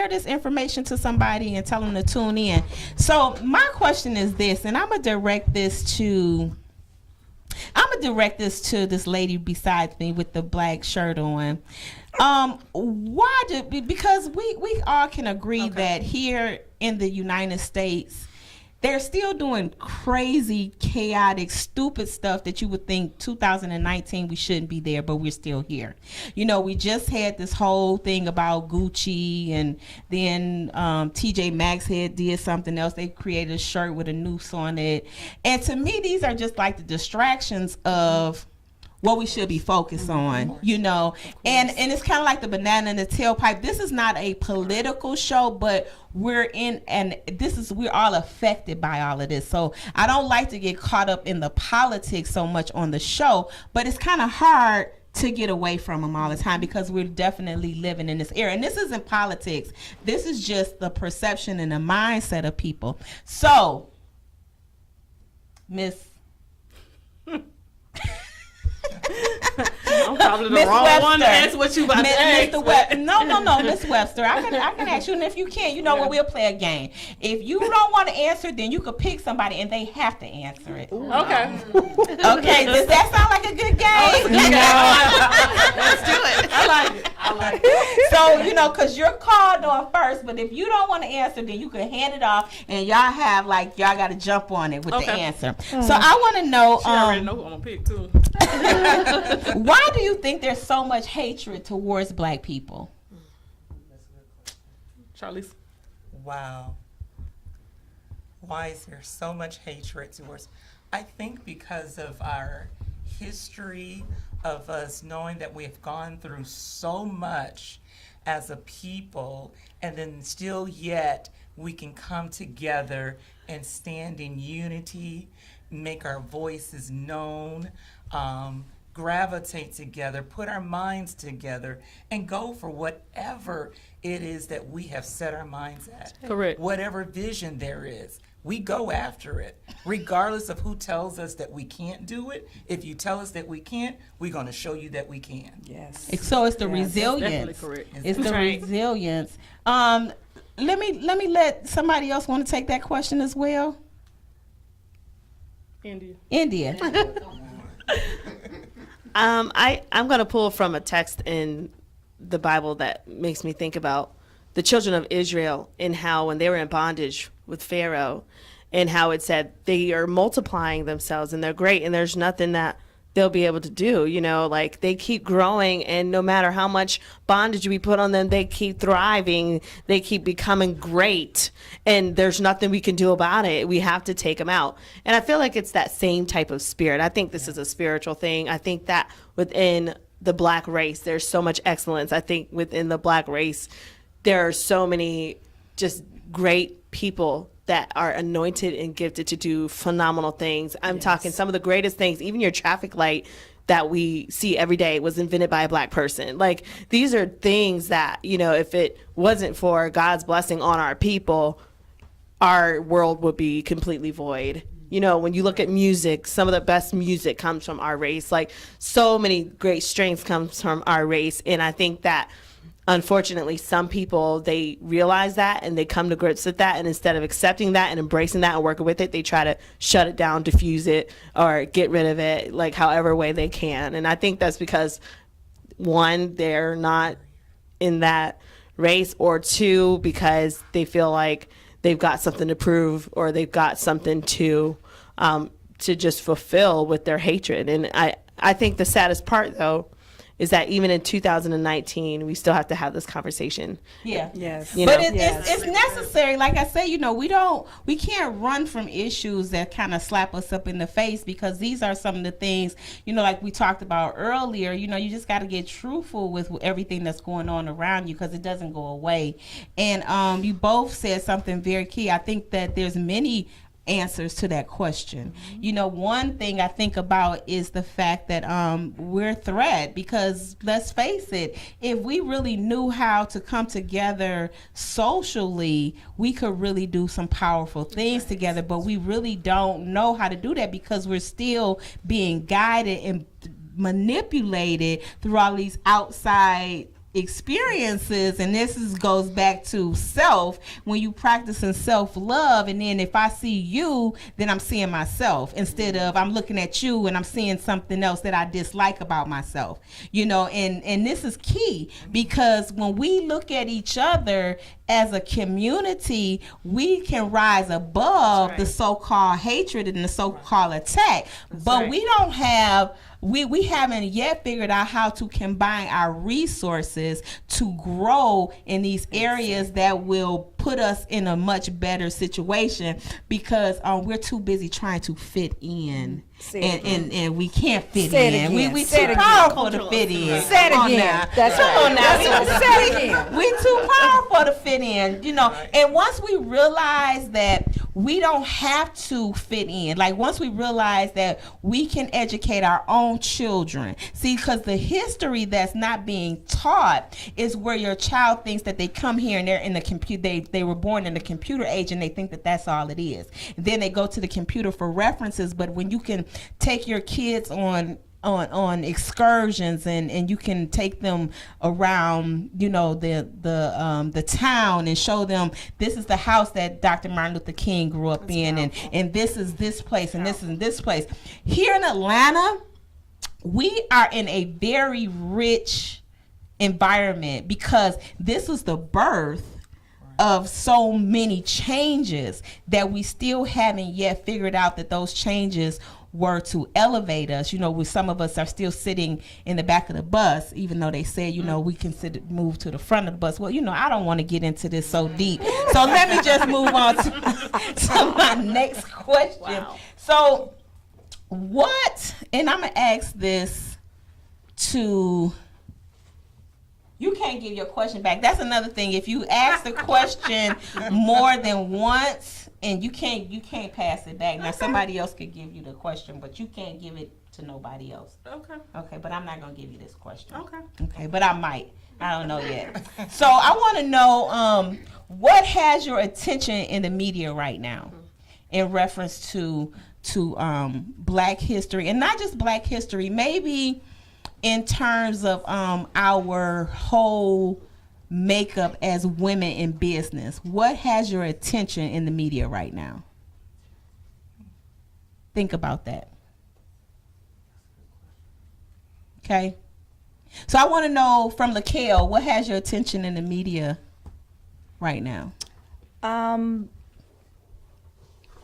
this information to somebody and tell them to tune in. So my question is this, and I'm gonna direct this to this lady beside me with the black shirt on. Because we all can agree that here in the United States, they're still doing crazy, chaotic, stupid stuff that you would think 2019 we shouldn't be there, but we're still here. We just had this whole thing about Gucci, and then TJ Maxx did something else. They created a shirt with a noose on it. And to me, these are just like the distractions of what we should be focused on, and it's kind of like the banana in the tailpipe. This is not a political show, but we're all affected by all of this. So I don't like to get caught up in the politics so much on the show, but it's kind of hard to get away from them all the time, because we're definitely living in this era. And this isn't politics. This is just the perception and the mindset of people. So, Miss I'm probably the wrong one to ask what you about to ask. No, Miss Webster. I can ask you, and if you can't, what, we'll play a game. If you don't want to answer, then you could pick somebody, and they have to answer it. Okay. Okay. Does that sound like a good game? Let's do it. I like it. So, because you're called on first, but if you don't want to answer, then you can hand it off, and y'all got to jump on it with the answer. So I want to know. She already know who I'm gonna pick too. Why do you think there's so much hatred towards black people? Charlisa. Wow. Why is there so much hatred towards? I think because of our history of us knowing that we've gone through so much as a people, and then still yet we can come together and stand in unity, make our voices known, gravitate together, put our minds together, and go for whatever it is that we have set our minds at. Correct. Whatever vision there is, we go after it, regardless of who tells us that we can't do it. If you tell us that we can't, we're going to show you that we can. Yes. So it's the Definitely resilience. correct. It's the resilience. Let me let somebody else want to take that question as well. India. I'm going to pull from a text in the Bible that makes me think about the children of Israel and how when they were in bondage with Pharaoh and how it said they are multiplying themselves and they're great and there's nothing that they'll be able to do, you know, like they keep growing, and no matter how much bondage we put on them, they keep thriving, they keep becoming great, and there's nothing we can do about it. We have to take them out. And I feel like it's that same type of spirit. I think this is a spiritual thing. I think that within the Black race, there's so much excellence. I think within the Black race, there are so many just great people that are anointed and gifted to do phenomenal things. I'm talking some of the greatest things, even your traffic light that we see every day was invented by a Black person. Like, these are things that, you know, if it wasn't for God's blessing on our people, our world would be completely void. You know, when you look at music, some of the best music comes from our race. Like, so many great strengths comes from our race. And I think that unfortunately, some people, they realize that and they come to grips with that. And instead of accepting that and embracing that and working with it, they try to shut it down, diffuse it, or get rid of it, like however way they can. And I think that's because, one, they're not in that race, or two, because they feel like they've got something to prove or they've got something to just fulfill with their hatred. And I think the saddest part, though, is that even in 2019, we still have to have this conversation. Yeah. Yes. You But know? it's necessary. Like I say, you know, we can't run from issues that kind of slap us up in the face, because these are some of the things, you know, like we talked about earlier, you know, you just got to get truthful with everything that's going on around you, because it doesn't go away. And you both said something very key. I think that there's many answers to that question. You know, one thing I think about is the fact that we're a threat, because let's face it, if we really knew how to come together socially, we could really do some powerful things together, but we really don't know how to do that, because we're still being guided and manipulated through all these outside experiences. And goes back to self, when you practicing self-love, and then if I see you, then I'm seeing myself, instead of I'm looking at you and I'm seeing something else that I dislike about myself, you know. And this is key, because when we look at each other as a community, we can rise above the so-called hatred and the so-called attack. But we don't have we haven't yet figured out how to combine our resources to grow in these areas that will put us in a much better situation, because we're too busy trying to fit in. And we can't fit in. We too powerful to fit in. Say it again. That's right. Come on now. Say it again. We too powerful to fit in, you know. And once we realize that we don't have to fit in, like once we realize that we can educate our own children. See, because the history that's not being taught is where your child thinks that they come here and they're in the computer. They were born in the computer age, and they think that that's all it is. And then they go to the computer for references. But when you can take your kids on excursions, and you can take them around, you know, the town, and show them this is the house that Dr. Martin Luther King grew up in, and this is this place, and this is this place. Here in Atlanta, we are in a very rich environment, because this was the birth of so many changes that we still haven't yet figured out that those changes were to elevate us. You know, some of us are still sitting in the back of the bus, even though they said, you know, we can move to the front of the bus. Well, you know, I don't want to get into this so deep. So let me just move on to my next question. Wow. So what, and I'm going to ask this to You can't give your question back. That's another thing. If you ask the question more than once, and you can't pass it back. Now somebody else could give you the question, but you can't give it to nobody else. Okay, but I'm not gonna give you this question. Okay, but I might. I don't know yet. So I want to know what has your attention in the media right now, in reference to Black history, and not just Black history, maybe in terms of our whole makeup as women in business. What has your attention in the media right now? Think about that. Okay. So I want to know from Lakel, what has your attention in the media right now?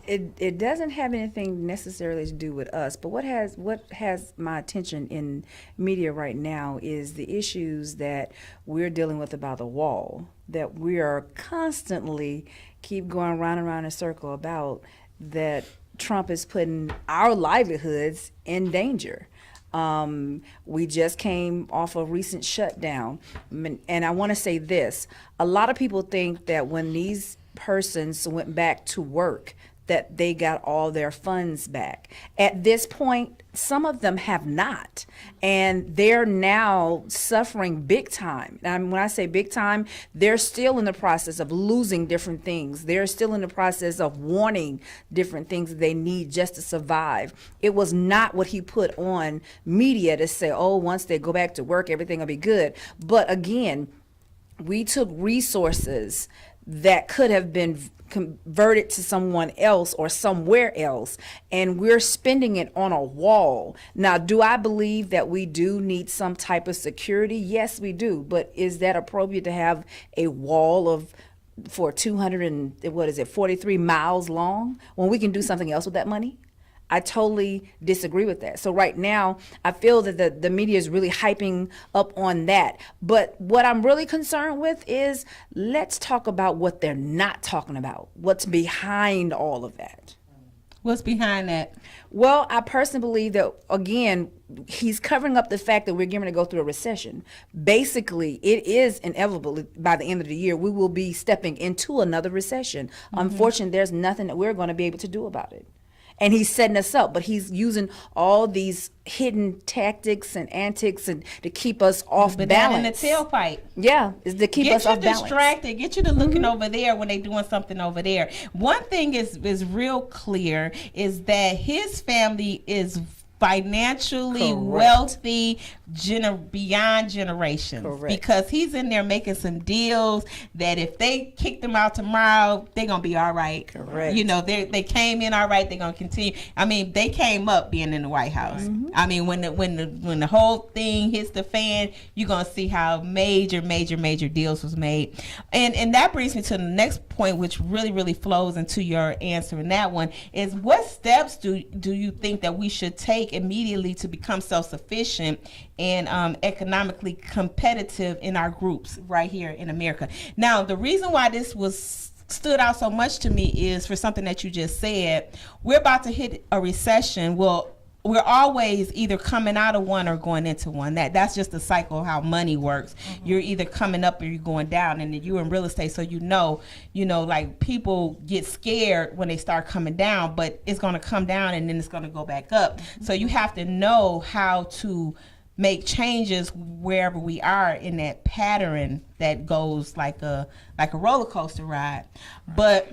It doesn't have anything necessarily to do with us, but what has my attention in media right now is the issues that we're dealing with about the wall, that we are constantly keep going round and round in a circle about, that Trump is putting our livelihoods in danger. We just came off a recent shutdown, and I want to say this: a lot of people think that when these persons went back to work, that they got all their funds back. At this point, some of them have not, and they're now suffering big time. And when I say big time, they're still in the process of losing different things. They're still in the process of wanting different things that they need just to survive. It was not what he put on media to say, oh, once they go back to work, everything will be good. But again, we took resources that could have been converted to someone else or somewhere else, and we're spending it on a wall. Now, do I believe that we do need some type of security? Yes, we do. But is that appropriate to have a wall for 43 miles long when we can do something else with that money? I totally disagree with that. So right now, I feel that the media is really hyping up on that. But what I'm really concerned with is, let's talk about what they're not talking about. What's behind all of that? What's behind that? Well, I personally believe that, again, he's covering up the fact that we're going to go through a recession. Basically, it is inevitable by the end of the year, we will be stepping into another recession. Mm-hmm. Unfortunately, there's nothing that we're going to be able to do about it. And he's setting us up, but he's using all these hidden tactics and antics and to keep us off balance. In the tailpipe. Yeah, is to keep us off balance. Get you distracted. Get you to looking over there when they're doing something over there. One thing is real clear is that his family is financially wealthy beyond generations. Correct. Because he's in there making some deals that if they kick them out tomorrow, they're gonna be all right. Correct. You know, they came in all right, they're gonna continue. I mean, they came up being in the White House. Mm-hmm. I mean, when the whole thing hits the fan, you're gonna see how major deals was made. And that brings me to the next point, which really flows into your answer in that one, is what steps do you think that we should take immediately to become self-sufficient and economically competitive in our groups right here in America? Now, the reason why this stood out so much to me is for something that you just said. We're about to hit a recession. Well, we're always either coming out of one or going into one. That's just the cycle of how money works. Mm-hmm. You're either coming up or you're going down, and you're in real estate, so you know, like people get scared when they start coming down, but it's going to come down and then it's going to go back up. Mm-hmm. So you have to know how to make changes wherever we are in that pattern that goes like a roller coaster ride. But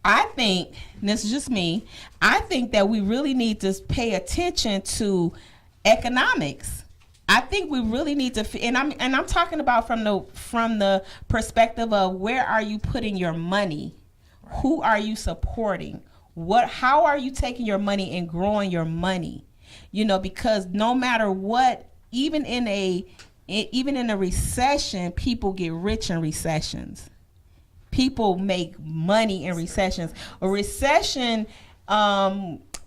I think, and this is just me, I think that we really need to pay attention to economics. I think we really need to, and I'm talking about from the perspective of, where are you putting your money? Right. Who are you supporting? How are you taking your money and growing your money? You know, because no matter what, even in a recession, people get rich in recessions. People make money in recessions. A recession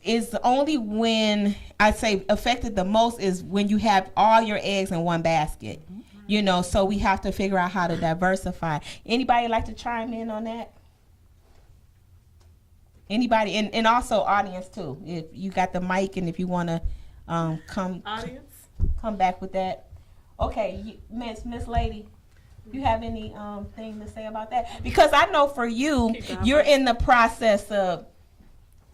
is only when, I'd say, affected the most is when you have all your eggs in one basket. Mm-hmm. You know, so we have to figure out how to diversify. Anybody like to chime in on that? Anybody? And also audience too. If you got the mic and if you want to come back with that. Okay, Miss Lady, you have any thing to say about that? Because I know for you, you're in the process of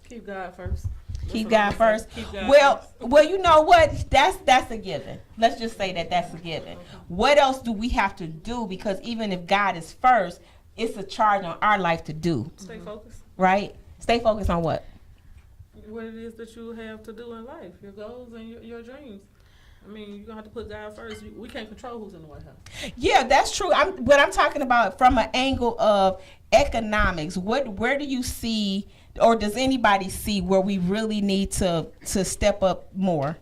Keep God first. keep God first. Keep God Well, first. you know what? That's a given. Let's just say that's a given. What else do we have to do? Because even if God is first, it's a charge on our life to do. Stay focused. Right? Stay focused on what? What it is that you have to do in life, your goals and your dreams. I mean, you're gonna have to put God first. We can't control who's in the White House. Yeah, that's true. But I'm talking about from an angle of economics. Where do you see, or does anybody see where we really need to step up more?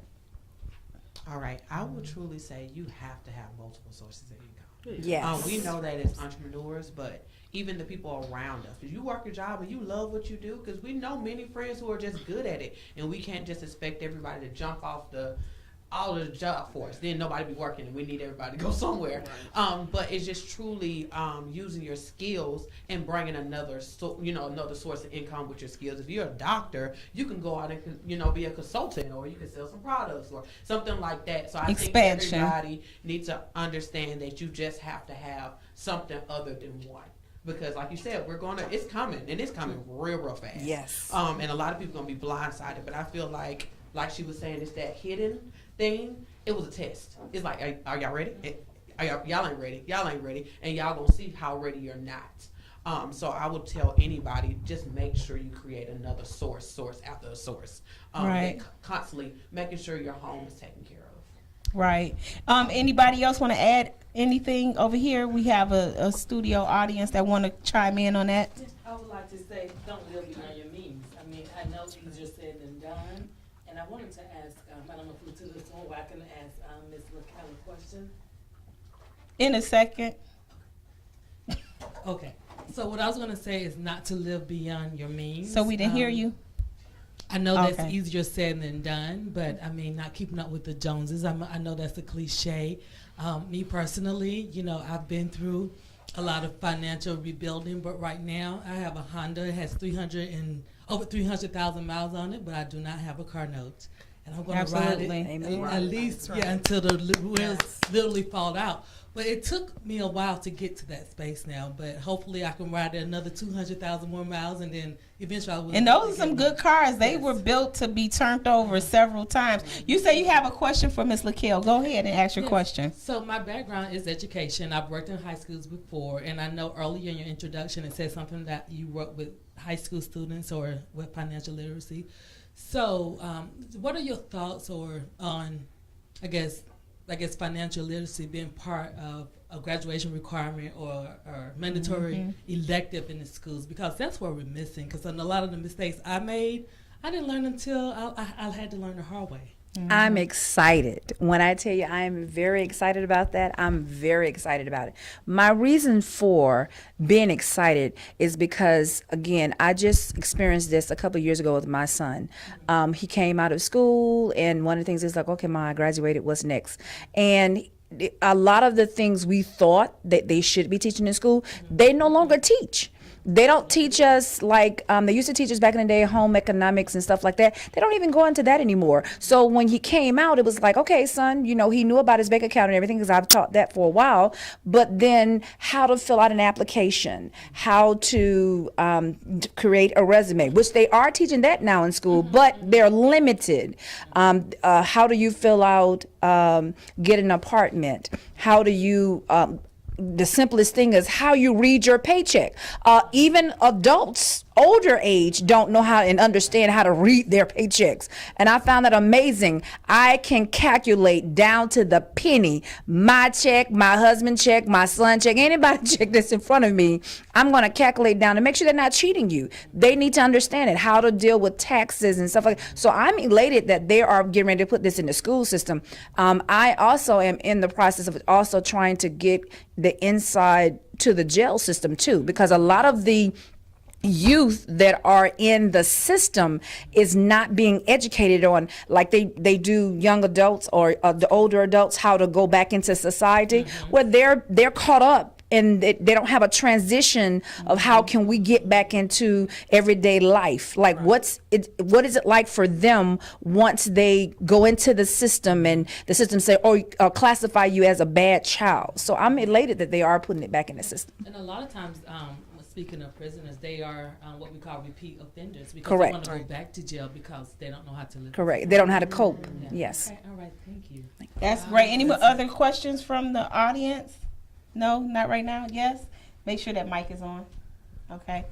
All right, I would truly say you have to have multiple sources of income. Yes. We know that as entrepreneurs, but even the people around us. If you work your job and you love what you do, because we know many friends who are just good at it, and we can't just expect everybody to jump off all of the job force. Then nobody be working, and we need everybody to go somewhere. But it's just truly using your skills and bringing another source of income with your skills. If you're a doctor, you can go out and be a consultant, or you can sell some products or something like that. So I think everybody needs to understand that you just have to have something other than one. Because like you said, it's coming, and it's coming real fast. Yes. And a lot of people gonna be blindsided, but I feel like she was saying, it's that hidden thing. It was a test. It's like, are y'all ready? Y'all ain't ready. Y'all ain't ready, and y'all gonna see how ready you're not. So I would tell anybody, just make sure you create another source after a source. Right. Constantly making sure your home is taken care of. Right. Anybody else want to add anything over here? We have a studio audience that want to chime in on that. I would like to say, don't live beyond your means. I mean, I know it's easier said than done. And I wanted to ask, I don't know if we're to this one, where I can ask Ms. Lakel a question. In a second. Okay. So what I was going to say is not to live beyond your means. So we didn't hear you? I know that's easier said than done, but I mean, not keeping up with the Joneses. I know that's a cliche. Me personally, I've been through a lot of financial rebuilding, but right now I have a Honda. It has over 300,000 miles on it, but I do not have a car note. And I'm going to ride it at least until the wheels literally fall out. But it took me a while to get to that space now, but hopefully I can ride it another 200,000 more miles, and then eventually I will. And those are some good cars. They were built to be turned over several times. You say you have a question for Ms. Lakel. Go ahead and ask your question. So my background is education. I've worked in high schools before, and I know earlier in your introduction it said something that you work with high school students or with financial literacy. So what are your thoughts on, I guess financial literacy being part of a graduation requirement or mandatory elective in the schools? Because that's where we're missing. Because a lot of the mistakes I made, I didn't learn until I had to learn the hard way. I'm excited. When I tell you I am very excited about that, I'm very excited about it. My reason for being excited is because, again, I just experienced this a couple of years ago with my son. He came out of school, and one of the things is like, okay, Ma, I graduated, what's next? And a lot of the things we thought that they should be teaching in school, they no longer teach. They don't teach us like they used to teach us back in the day, home economics and stuff like that. They don't even go into that anymore. So when he came out, it was like, okay, son, he knew about his bank account and everything because I've taught that for a while. But then how to fill out an application, how to create a resume, which they are teaching that now in school, but they're limited. How do you fill out, get an apartment? How do you the simplest thing is how you read your paycheck. Even adults, older age, don't know how and understand how to read their paychecks. And I found that amazing. I can calculate down to the penny my check, my husband's check, my son's check, anybody's check that's in front of me. I'm going to calculate down to make sure they're not cheating you. They need to understand it, how to deal with taxes and stuff like that. So I'm elated that they are getting ready to put this in the school system. I also am in the process of also trying to get the inside to the jail system too, because a lot of the youth that are in the system is not being educated on, like they do young adults or the older adults, how to go back into society, where they're caught up and they don't have a transition of how can we get back into everyday life. Like what is it like for them once they go into the system and the system say, classify you as a bad child. So I'm elated that they are putting it back in the system. And a lot of times, speaking of prisoners, they are what we call repeat offenders because Correct. they want to go back to jail because they don't know how to live. Correct. They don't know how to cope. Yeah. Yes. Okay, all right, thank you. That's great. Any other questions from the audience? No, not right now. Yes. Make sure that mic is on. Okay.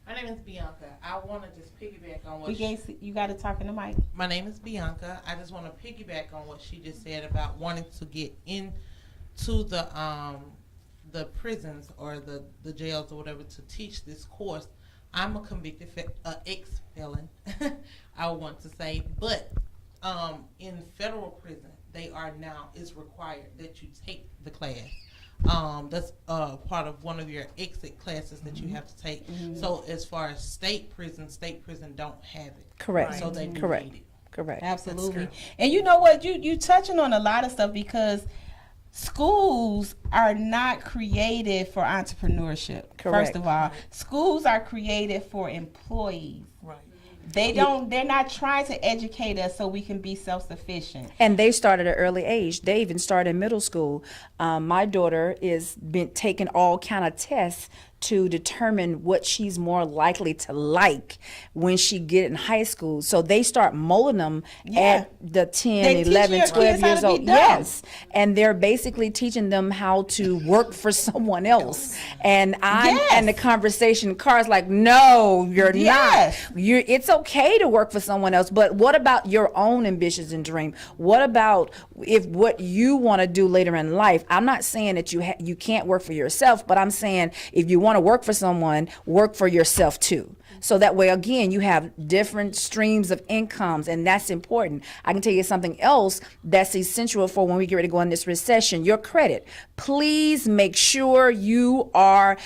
My name is Bianca. I want to just piggyback on what You got to talk in the mic. my name is Bianca. I just want to piggyback on what she just said about wanting to get into the prisons or the jails or whatever to teach this course. I'm a convicted ex-felon, I want to say, but in federal prison, it's required that you take the class. That's part of one of your exit classes that you have to take. So as far as state prison don't have it. Correct. So they Correct. need it. Correct. Absolutely. And you know what? You touching on a lot of stuff because schools are not created for entrepreneurship. Correct. First of all, schools are created for employees. Right. They're not trying to educate us so we can be self-sufficient. And they start at an early age. They even start in middle school. My daughter is been taking all kind of tests to determine what she's more likely to like when she get in high school. So they start molding them at the 10, They teach 11, your 12 kids how years to be old. dumb. Yes. And they're basically teaching them how to work for someone else. And and the conversation Car's like, no, you're not. It's okay to work for someone else, but what about your own ambitions and dream? What about if what you want to do later in life? I'm not saying that you can't work for yourself, but I'm saying if you want to work for someone, work for yourself too. So that way, again, you have different streams of incomes, and that's important. I can tell you something else that's essential for when we get ready to go in this recession, your credit. Please make sure you are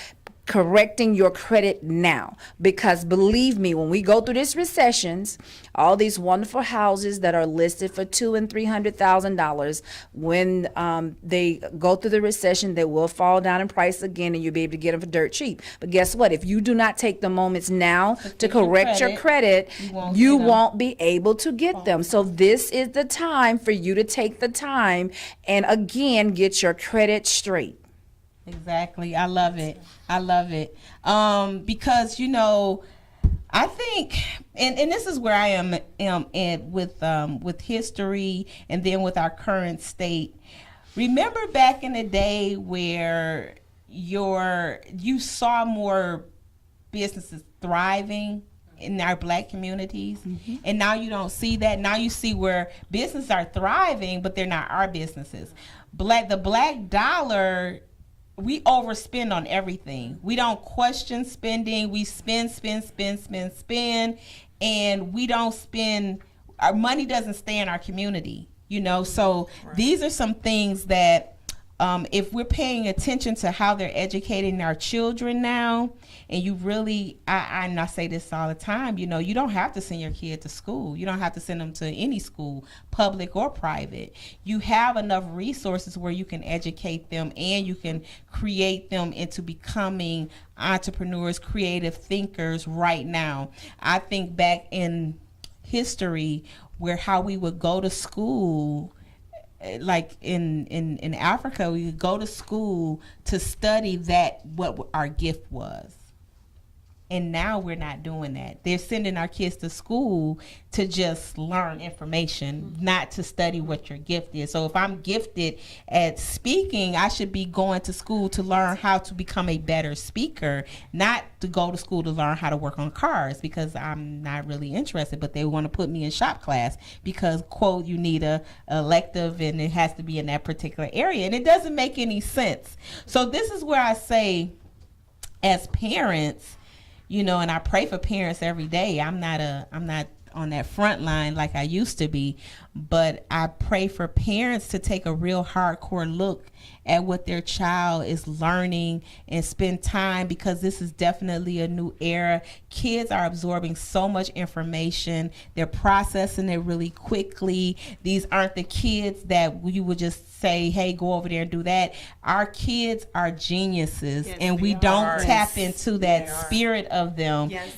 correcting your credit now, because believe me, when we go through these recessions, all these wonderful houses that are listed for $200,000 and $300,000, when they go through the recession, they will fall down in price again, and you'll be able to get them for dirt cheap. But guess what? If you do not take the moments now to correct your credit, you won't be able to get them. So this is the time for you to take the time and again get your credit straight. Exactly. I love it. I love it. Because, I think, and this is where I am at with history and then with our current state. Remember back in the day where you saw more businesses thriving in our Black communities, and now you don't see that. Now you see where businesses are thriving, but they're not our businesses. The Black dollar, we overspend on everything. We don't question spending. We spend, and we don't spend. Our money doesn't stay in our community, So these are some things that if we're paying attention to how they're educating our children now, and you really, I say this all the time, you don't have to send your kid to school. You don't have to send them to any school, public or private. You have enough resources where you can educate them and you can create them into becoming entrepreneurs, creative thinkers right now. I think back in history where how we would go to school, like in Africa, we would go to school to study what our gift was. And now we're not doing that. They're sending our kids to school to just learn information, not to study what your gift is. So if I'm gifted at speaking, I should be going to school to learn how to become a better speaker, not to go to school to learn how to work on cars, because I'm not really interested, but they want to put me in shop class because, quote, you need a elective and it has to be in that particular area. And it doesn't make any sense. So this is where I say, as parents, and I pray for parents every day. I'm not on that front line like I used to be, but I pray for parents to take a real hardcore look at what their child is learning and spend time, because this is definitely a new era. Kids are absorbing so much information. They're processing it really quickly. These aren't the kids that you would just say, hey, go over there and do that. Our kids are geniuses, and we don't tap into that spirit of them. Yes,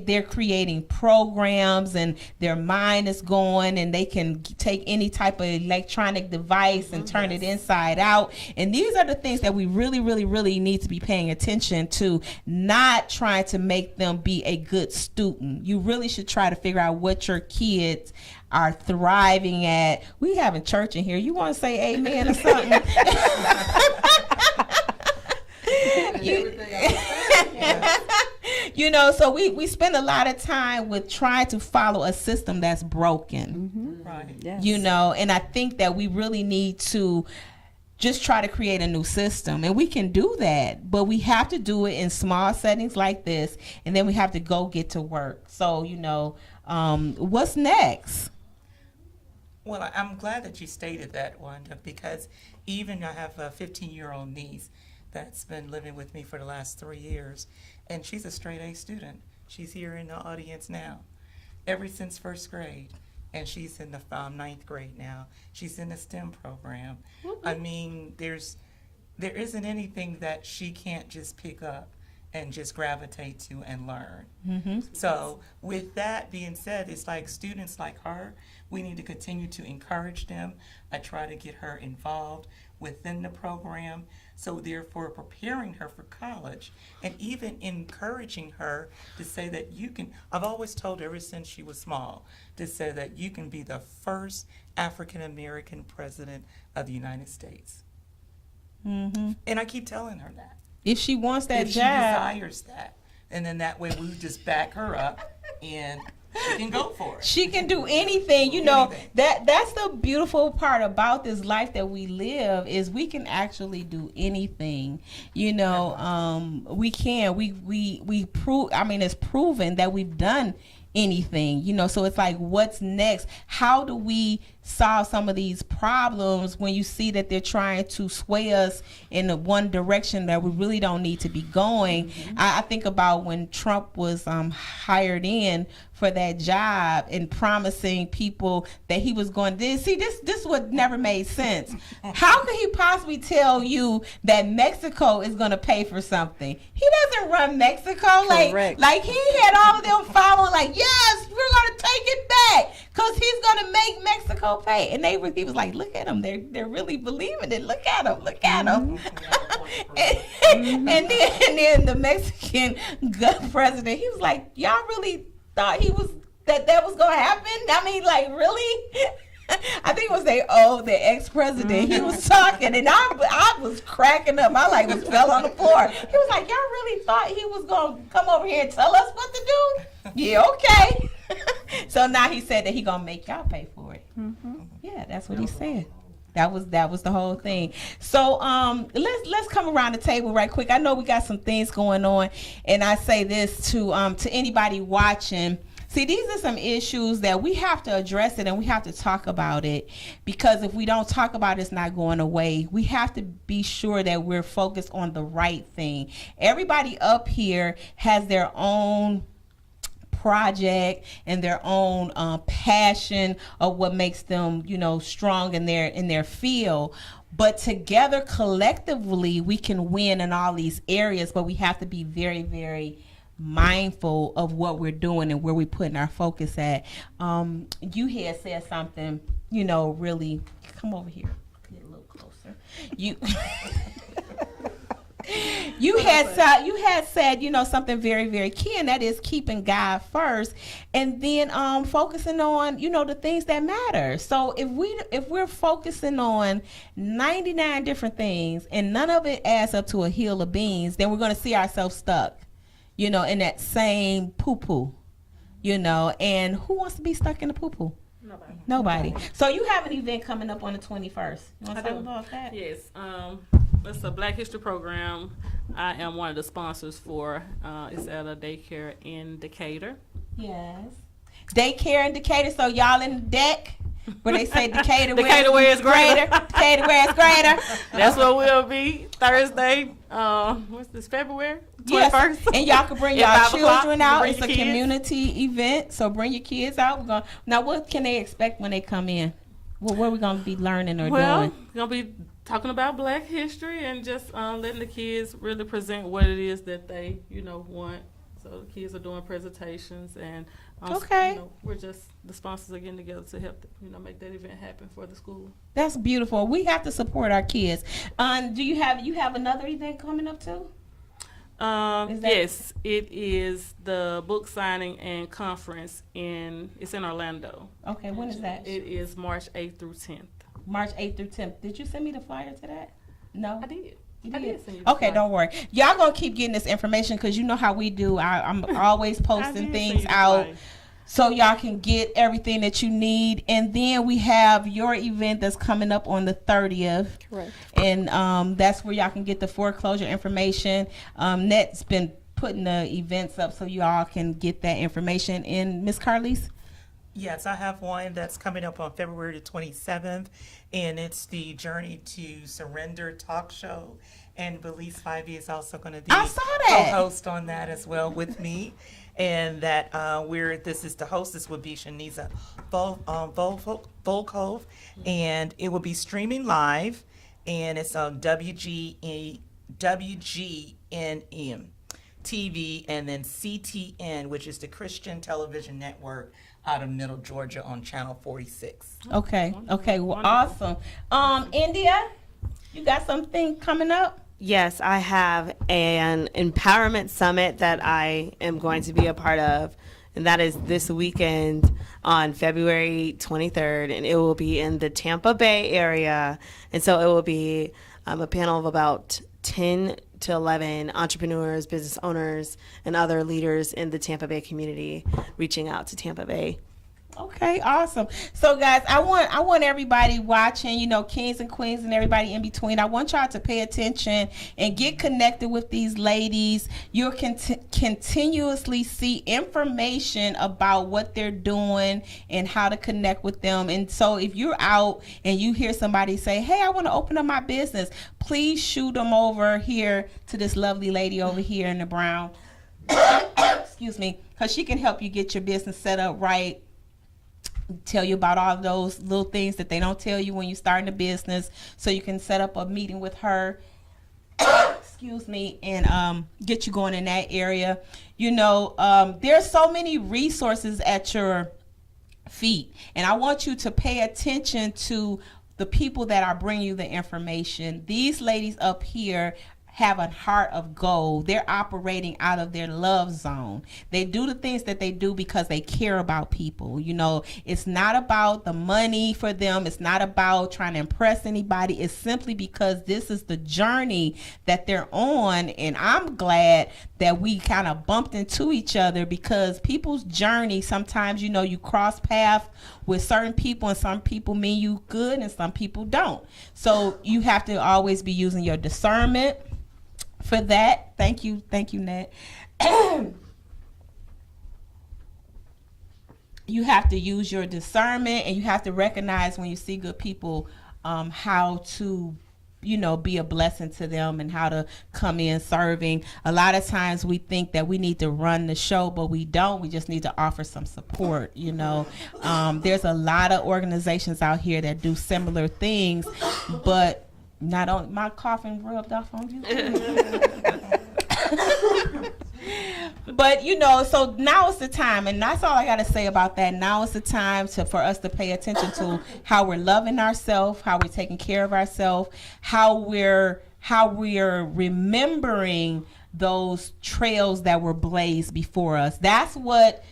they're creating programs, and their mind is going, and they can take any type of electronic device and turn it inside out. And these are the things that we really, really, really need to be paying attention to, not trying to make them be a good student. You really should try to figure out what your kids are thriving at. We having church in here. You want to say amen or something? So we spend a lot of time with trying to follow a system that's broken. Right. Yes. And I think that we really need to just try to create a new system, and we can do that, but we have to do it in small settings like this, and then we have to go get to work. So what's next? Well, I'm glad that you stated that, Wanda, because even I have a 15-year-old niece that's been living with me for the last 3 years, and she's a straight A student. She's here in the audience now, ever since first grade. And she's in the 9th grade now. She's in the STEM program. I mean, there isn't anything that she can't just pick up and just gravitate to and learn. Mm-hmm. So with that being said, it's like students like her, we need to continue to encourage them. I try to get her involved within the program, so therefore preparing her for college and even encouraging her to say that you can, I've always told her ever since she was small, to say that you can be the first African American president of the United States. Mm-hmm. And I keep telling her that. If she wants that if job. She desires that. And then that way we just back her up and she can go for it. She can do anything. That's the beautiful part about this life that we live, is we can actually do anything. We can. We prove. I mean, it's proven that we've done anything. So it's like, what's next? How do we solve some of these problems when you see that they're trying to sway us in the one direction that we really don't need to be going? Mm-hmm. I think about when Trump was hired in for that job and promising people that he was going to see this would never made sense. How could he possibly tell you that Mexico is going to pay for something? He doesn't run Mexico. Correct. Like he had all of them following, like, yes, we're going to take it back because he's going to make Mexico pay. And he was like, look at them, they're really believing it. Look at them. and then the Mexican president, he was like, y'all really thought that was gonna happen? I mean, like, really? I think it was the ex-president. He was talking, and I was cracking up. My was fell on the floor. He was like, y'all really thought he was gonna come over here and tell us what to do? Yeah, okay. So now he said that he gonna make y'all pay for it. Mm-hmm. Yeah, that's what he said. That was the whole thing. So let's come around the table right quick. I know we got some things going on, and I say this to anybody watching. See, these are some issues that we have to address it, and we have to talk about it, because if we don't talk about it, it's not going away. We have to be sure that we're focused on the right thing. Everybody up here has their own project and their own passion of what makes them, strong in their field. But together, collectively, we can win in all these areas. But we have to be very, very mindful of what we're doing and where we're putting our focus at. You had said something, really. Come over here. Get a little closer. You had said something very, very key, and that is keeping God first, and then focusing on the things that matter. So if we're focusing on 99 different things and none of it adds up to a hill of beans, then we're going to see ourselves stuck in that same poo-poo, and who wants to be stuck in the poo-poo? Nobody. So you have an event coming up on the 21st. You want to talk about that? Yes. It's a Black History program. I am one of the sponsors for. It's at a daycare in Decatur. Yes. Daycare in Decatur. So y'all in the deck Where they say Decatur where it's greater. Decatur where it's greater. That's where we'll be Thursday. What's this, February 21st? Yes. And y'all can bring At y'all 5 o'clock, children out. bring It's the a kids. community event, so bring your kids out. Now, what can they expect when they come in? What are we going to be learning or Well, doing? we're going to be talking about Black history and just letting the kids really present what it is that they, want. So the kids are doing presentations and Okay. we're just, the sponsors are getting together to help, make that event happen for the school. That's beautiful. We have to support our kids. Do you have another event coming up too? Yes, it is the book signing and conference it's in Orlando. Okay, when is that? It is March 8th through 10th. March 8th through 10th. Did you send me the flyer to that? No? I did. You I did? did send you the Okay, flyer. don't worry. Y'all gonna keep getting this information because you know how we do. I'm always posting send things you the out flyer. so y'all can get everything that you need. And then we have your event that's coming up on the 30th. Correct. And that's where y'all can get the foreclosure information. Net's been putting the events up so y'all can get that information. And Miss Charlisa? Yes, I have one that's coming up on February the 27th, and it's the Journey to Surrender talk show. And Belize Spivey is also going to be I saw that. co-host on that as well with me. And that the hostess would be Shaniza Volkov, and it will be streaming live, and it's on WGNM TV, and then CTN, which is the Christian Television Network out of Middle Georgia on Channel 46. Okay, well, awesome. India, you got something coming up? Yes, I have an empowerment summit that I am going to be a part of, and that is this weekend on February 23rd, and it will be in the Tampa Bay area. And so it will be a panel of about 10 to 11 entrepreneurs, business owners, and other leaders in the Tampa Bay community reaching out to Tampa Bay. Okay, awesome. So guys, I want everybody watching, kings and queens and everybody in between. I want y'all to pay attention and get connected with these ladies. You'll continuously see information about what they're doing and how to connect with them. And so if you're out and you hear somebody say, hey, I want to open up my business, please shoot them over here to this lovely lady over here in the brown. Excuse me, because she can help you get your business set up right. Tell you about all those little things that they don't tell you when you're starting a business, so you can set up a meeting with her, excuse me, and get you going in that area. There's so many resources at your feet, and I want you to pay attention to the people that are bringing you the information. These ladies up here have a heart of gold. They're operating out of their love zone. They do the things that they do because they care about people. It's not about the money for them. It's not about trying to impress anybody. It's simply because this is the journey that they're on. And I'm glad that we kind of bumped into each other, because people's journey, sometimes, you cross paths with certain people, and some people mean you good and some people don't. So you have to always be using your discernment for that. Thank you, Nat. You have to use your discernment, and you have to recognize when you see good people, how to be a blessing to them and how to come in serving. A lot of times we think that we need to run the show, but we don't. We just need to offer some support. There's a lot of organizations out here that do similar things, but not on my coughing rubbed off on you. But so now it's the time, and that's all I got to say about that. Now it's the time for us to pay attention to how we're loving ourselves, how we're taking care of ourselves, how we're remembering those trails that were blazed before us. That's what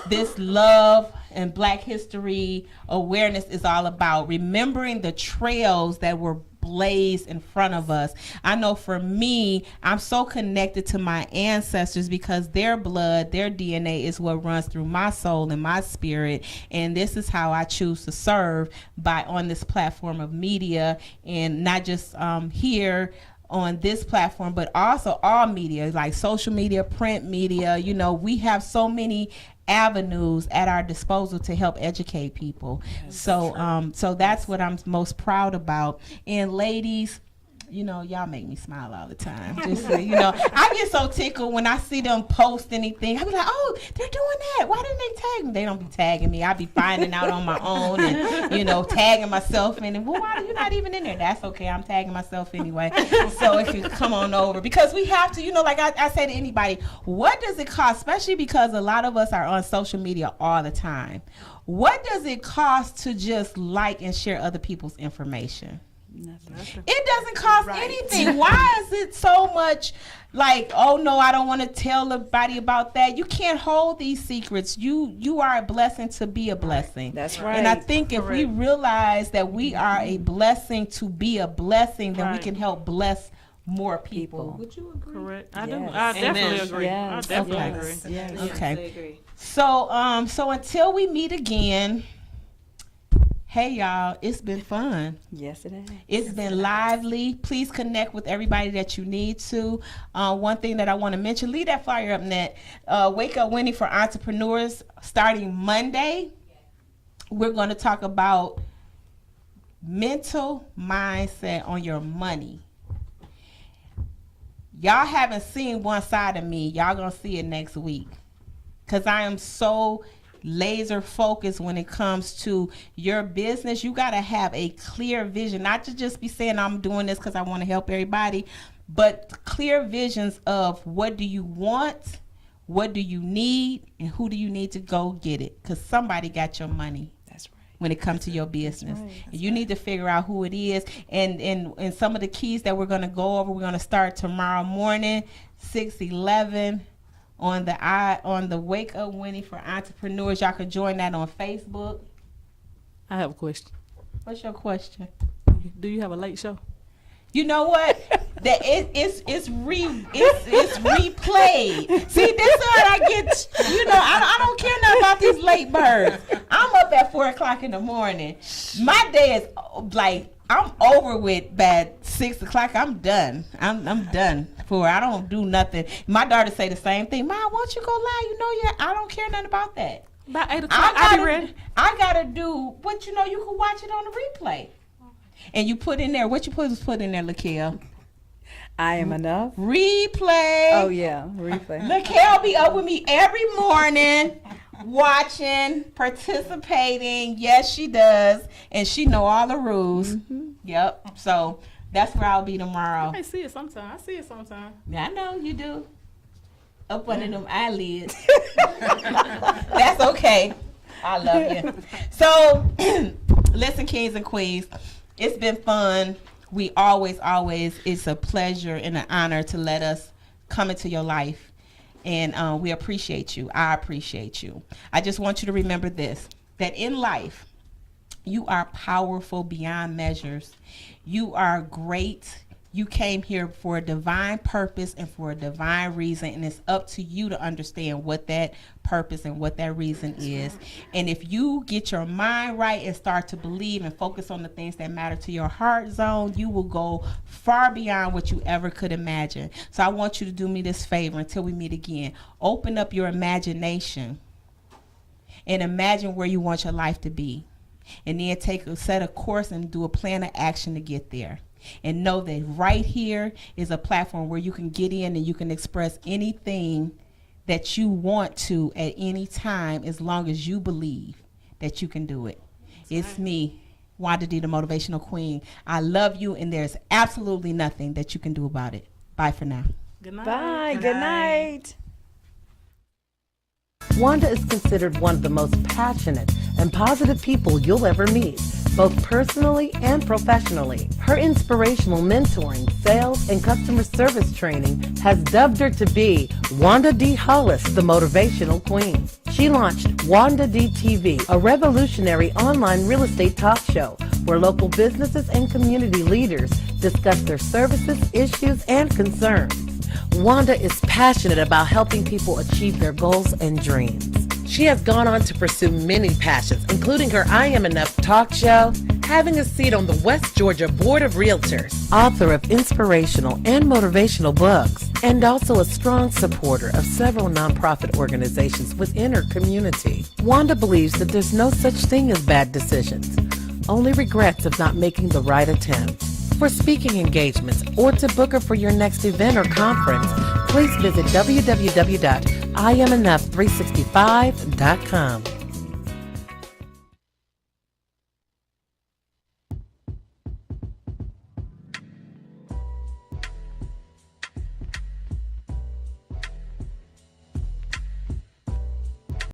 this love and Black history awareness is all about, remembering the trails that were blazed in front of us. I know for me, I'm so connected to my ancestors because their blood, their DNA is what runs through my soul and my spirit. And this is how I choose to serve, on this platform of media, and not just here on this platform, but also all media, like social media, print media. We have so many avenues at our disposal to help educate people. So that's what I'm most proud about. And ladies, you know, y'all make me smile all the time. Just so, you know, I get so tickled when I see them post anything. I be like, oh, they're doing that. Why didn't they tag me? They don't be tagging me. I be finding out on my own and, you know, tagging myself in. And, well, why are you not even in there? That's okay. I'm tagging myself anyway. So if you come on over. Because we have to, you know, like I say to anybody, what does it cost? Especially because a lot of us are on social media all the time. What does it cost to just like and share other people's information? Nothing. It doesn't cost anything. Why is it so much like, oh no, I don't want to tell everybody about that? You can't hold these secrets. You are a blessing to be a blessing. That's right. And I think if we realize that we are a blessing to be a blessing, then we can help bless more people. Would you agree? Correct. I do. I definitely agree. Yes. I definitely agree. Yes. Okay. So so until we meet again, hey y'all, it's been fun. Yes, it has. It's been lively. Please connect with everybody that you need to. One thing that I want to mention, leave that flyer up, Net. Wake Up Winning for Entrepreneurs starting Monday. We're going to talk about mental mindset on your money. Y'all haven't seen one side of me. Y'all going to see it next week. Because I am so laser focused when it comes to your business. You got to have a clear vision, not to just be saying I'm doing this because I want to help everybody, but clear visions of what do you want, what do you need, and who do you need to go get it, because somebody got your money. That's right. When it comes to your business, you need to figure out who it is, and some of the keys that we're going to go over. We're going to start tomorrow morning, 6/11. On the Wake Up Winning for Entrepreneurs. Y'all can join that on Facebook. I have a question. What's your question? Do you have a late show? You know what? It's replayed. See, this is what I get. You know, I don't care nothing about these late birds. I'm up at 4:00 in the morning. My day is like, I'm over with by 6:00. I'm done. I'm done. I don't do nothing. My daughter say the same thing. Mom, why don't you go live? You know, I don't care nothing about that. By 8:00, I'll be ready. I gotta do, but you know, you can watch it on the replay. And you put in there, what you put in there, Lakel? I am enough. Replay. Oh yeah, replay. Lakel be up with me every morning, watching, participating. Yes, she does, and she know all the rules. Mm-hmm. Yep. So that's where I'll be tomorrow. I see it sometime. Yeah, I know you do. Up under them eyelids. That's okay. I love you. So, listen, kings and queens, it's been fun. We always, it's a pleasure and an honor to let us come into your life. And we appreciate you. I appreciate you. I just want you to remember this, that in life, you are powerful beyond measures. You are great. You came here for a divine purpose and for a divine reason, and it's up to you to understand what that purpose and what that reason is. And if you get your mind right and start to believe and focus on the things that matter to your heart zone, you will go far beyond what you ever could imagine. So I want you to do me this favor until we meet again. Open up your imagination and imagine where you want your life to be. And then set a course and do a plan of action to get there. And know that right here is a platform where you can get in and you can express anything that you want to at any time, as long as you believe that you can do it. It's me, Wanda D, the Motivational Queen. I love you, and there's absolutely nothing that you can do about it. Bye for now. Good night. Bye. Good night. Wanda is considered one of the most passionate and positive people you'll ever meet, both personally and professionally. Her inspirational mentoring, sales, and customer service training has dubbed her to be Wanda D. Hollis, the Motivational Queen. She launched Wanda D TV, a revolutionary online real estate talk show where local businesses and community leaders discuss their services, issues, and concerns. Wanda is passionate about helping people achieve their goals and dreams. She has gone on to pursue many passions, including her I Am Enough talk show, having a seat on the West Georgia Board of Realtors, author of inspirational and motivational books, and also a strong supporter of several nonprofit organizations within her community. Wanda believes that there's no such thing as bad decisions, only regrets of not making the right attempt. For speaking engagements or to book her for your next event or conference, please visit www.IamEnough365.com.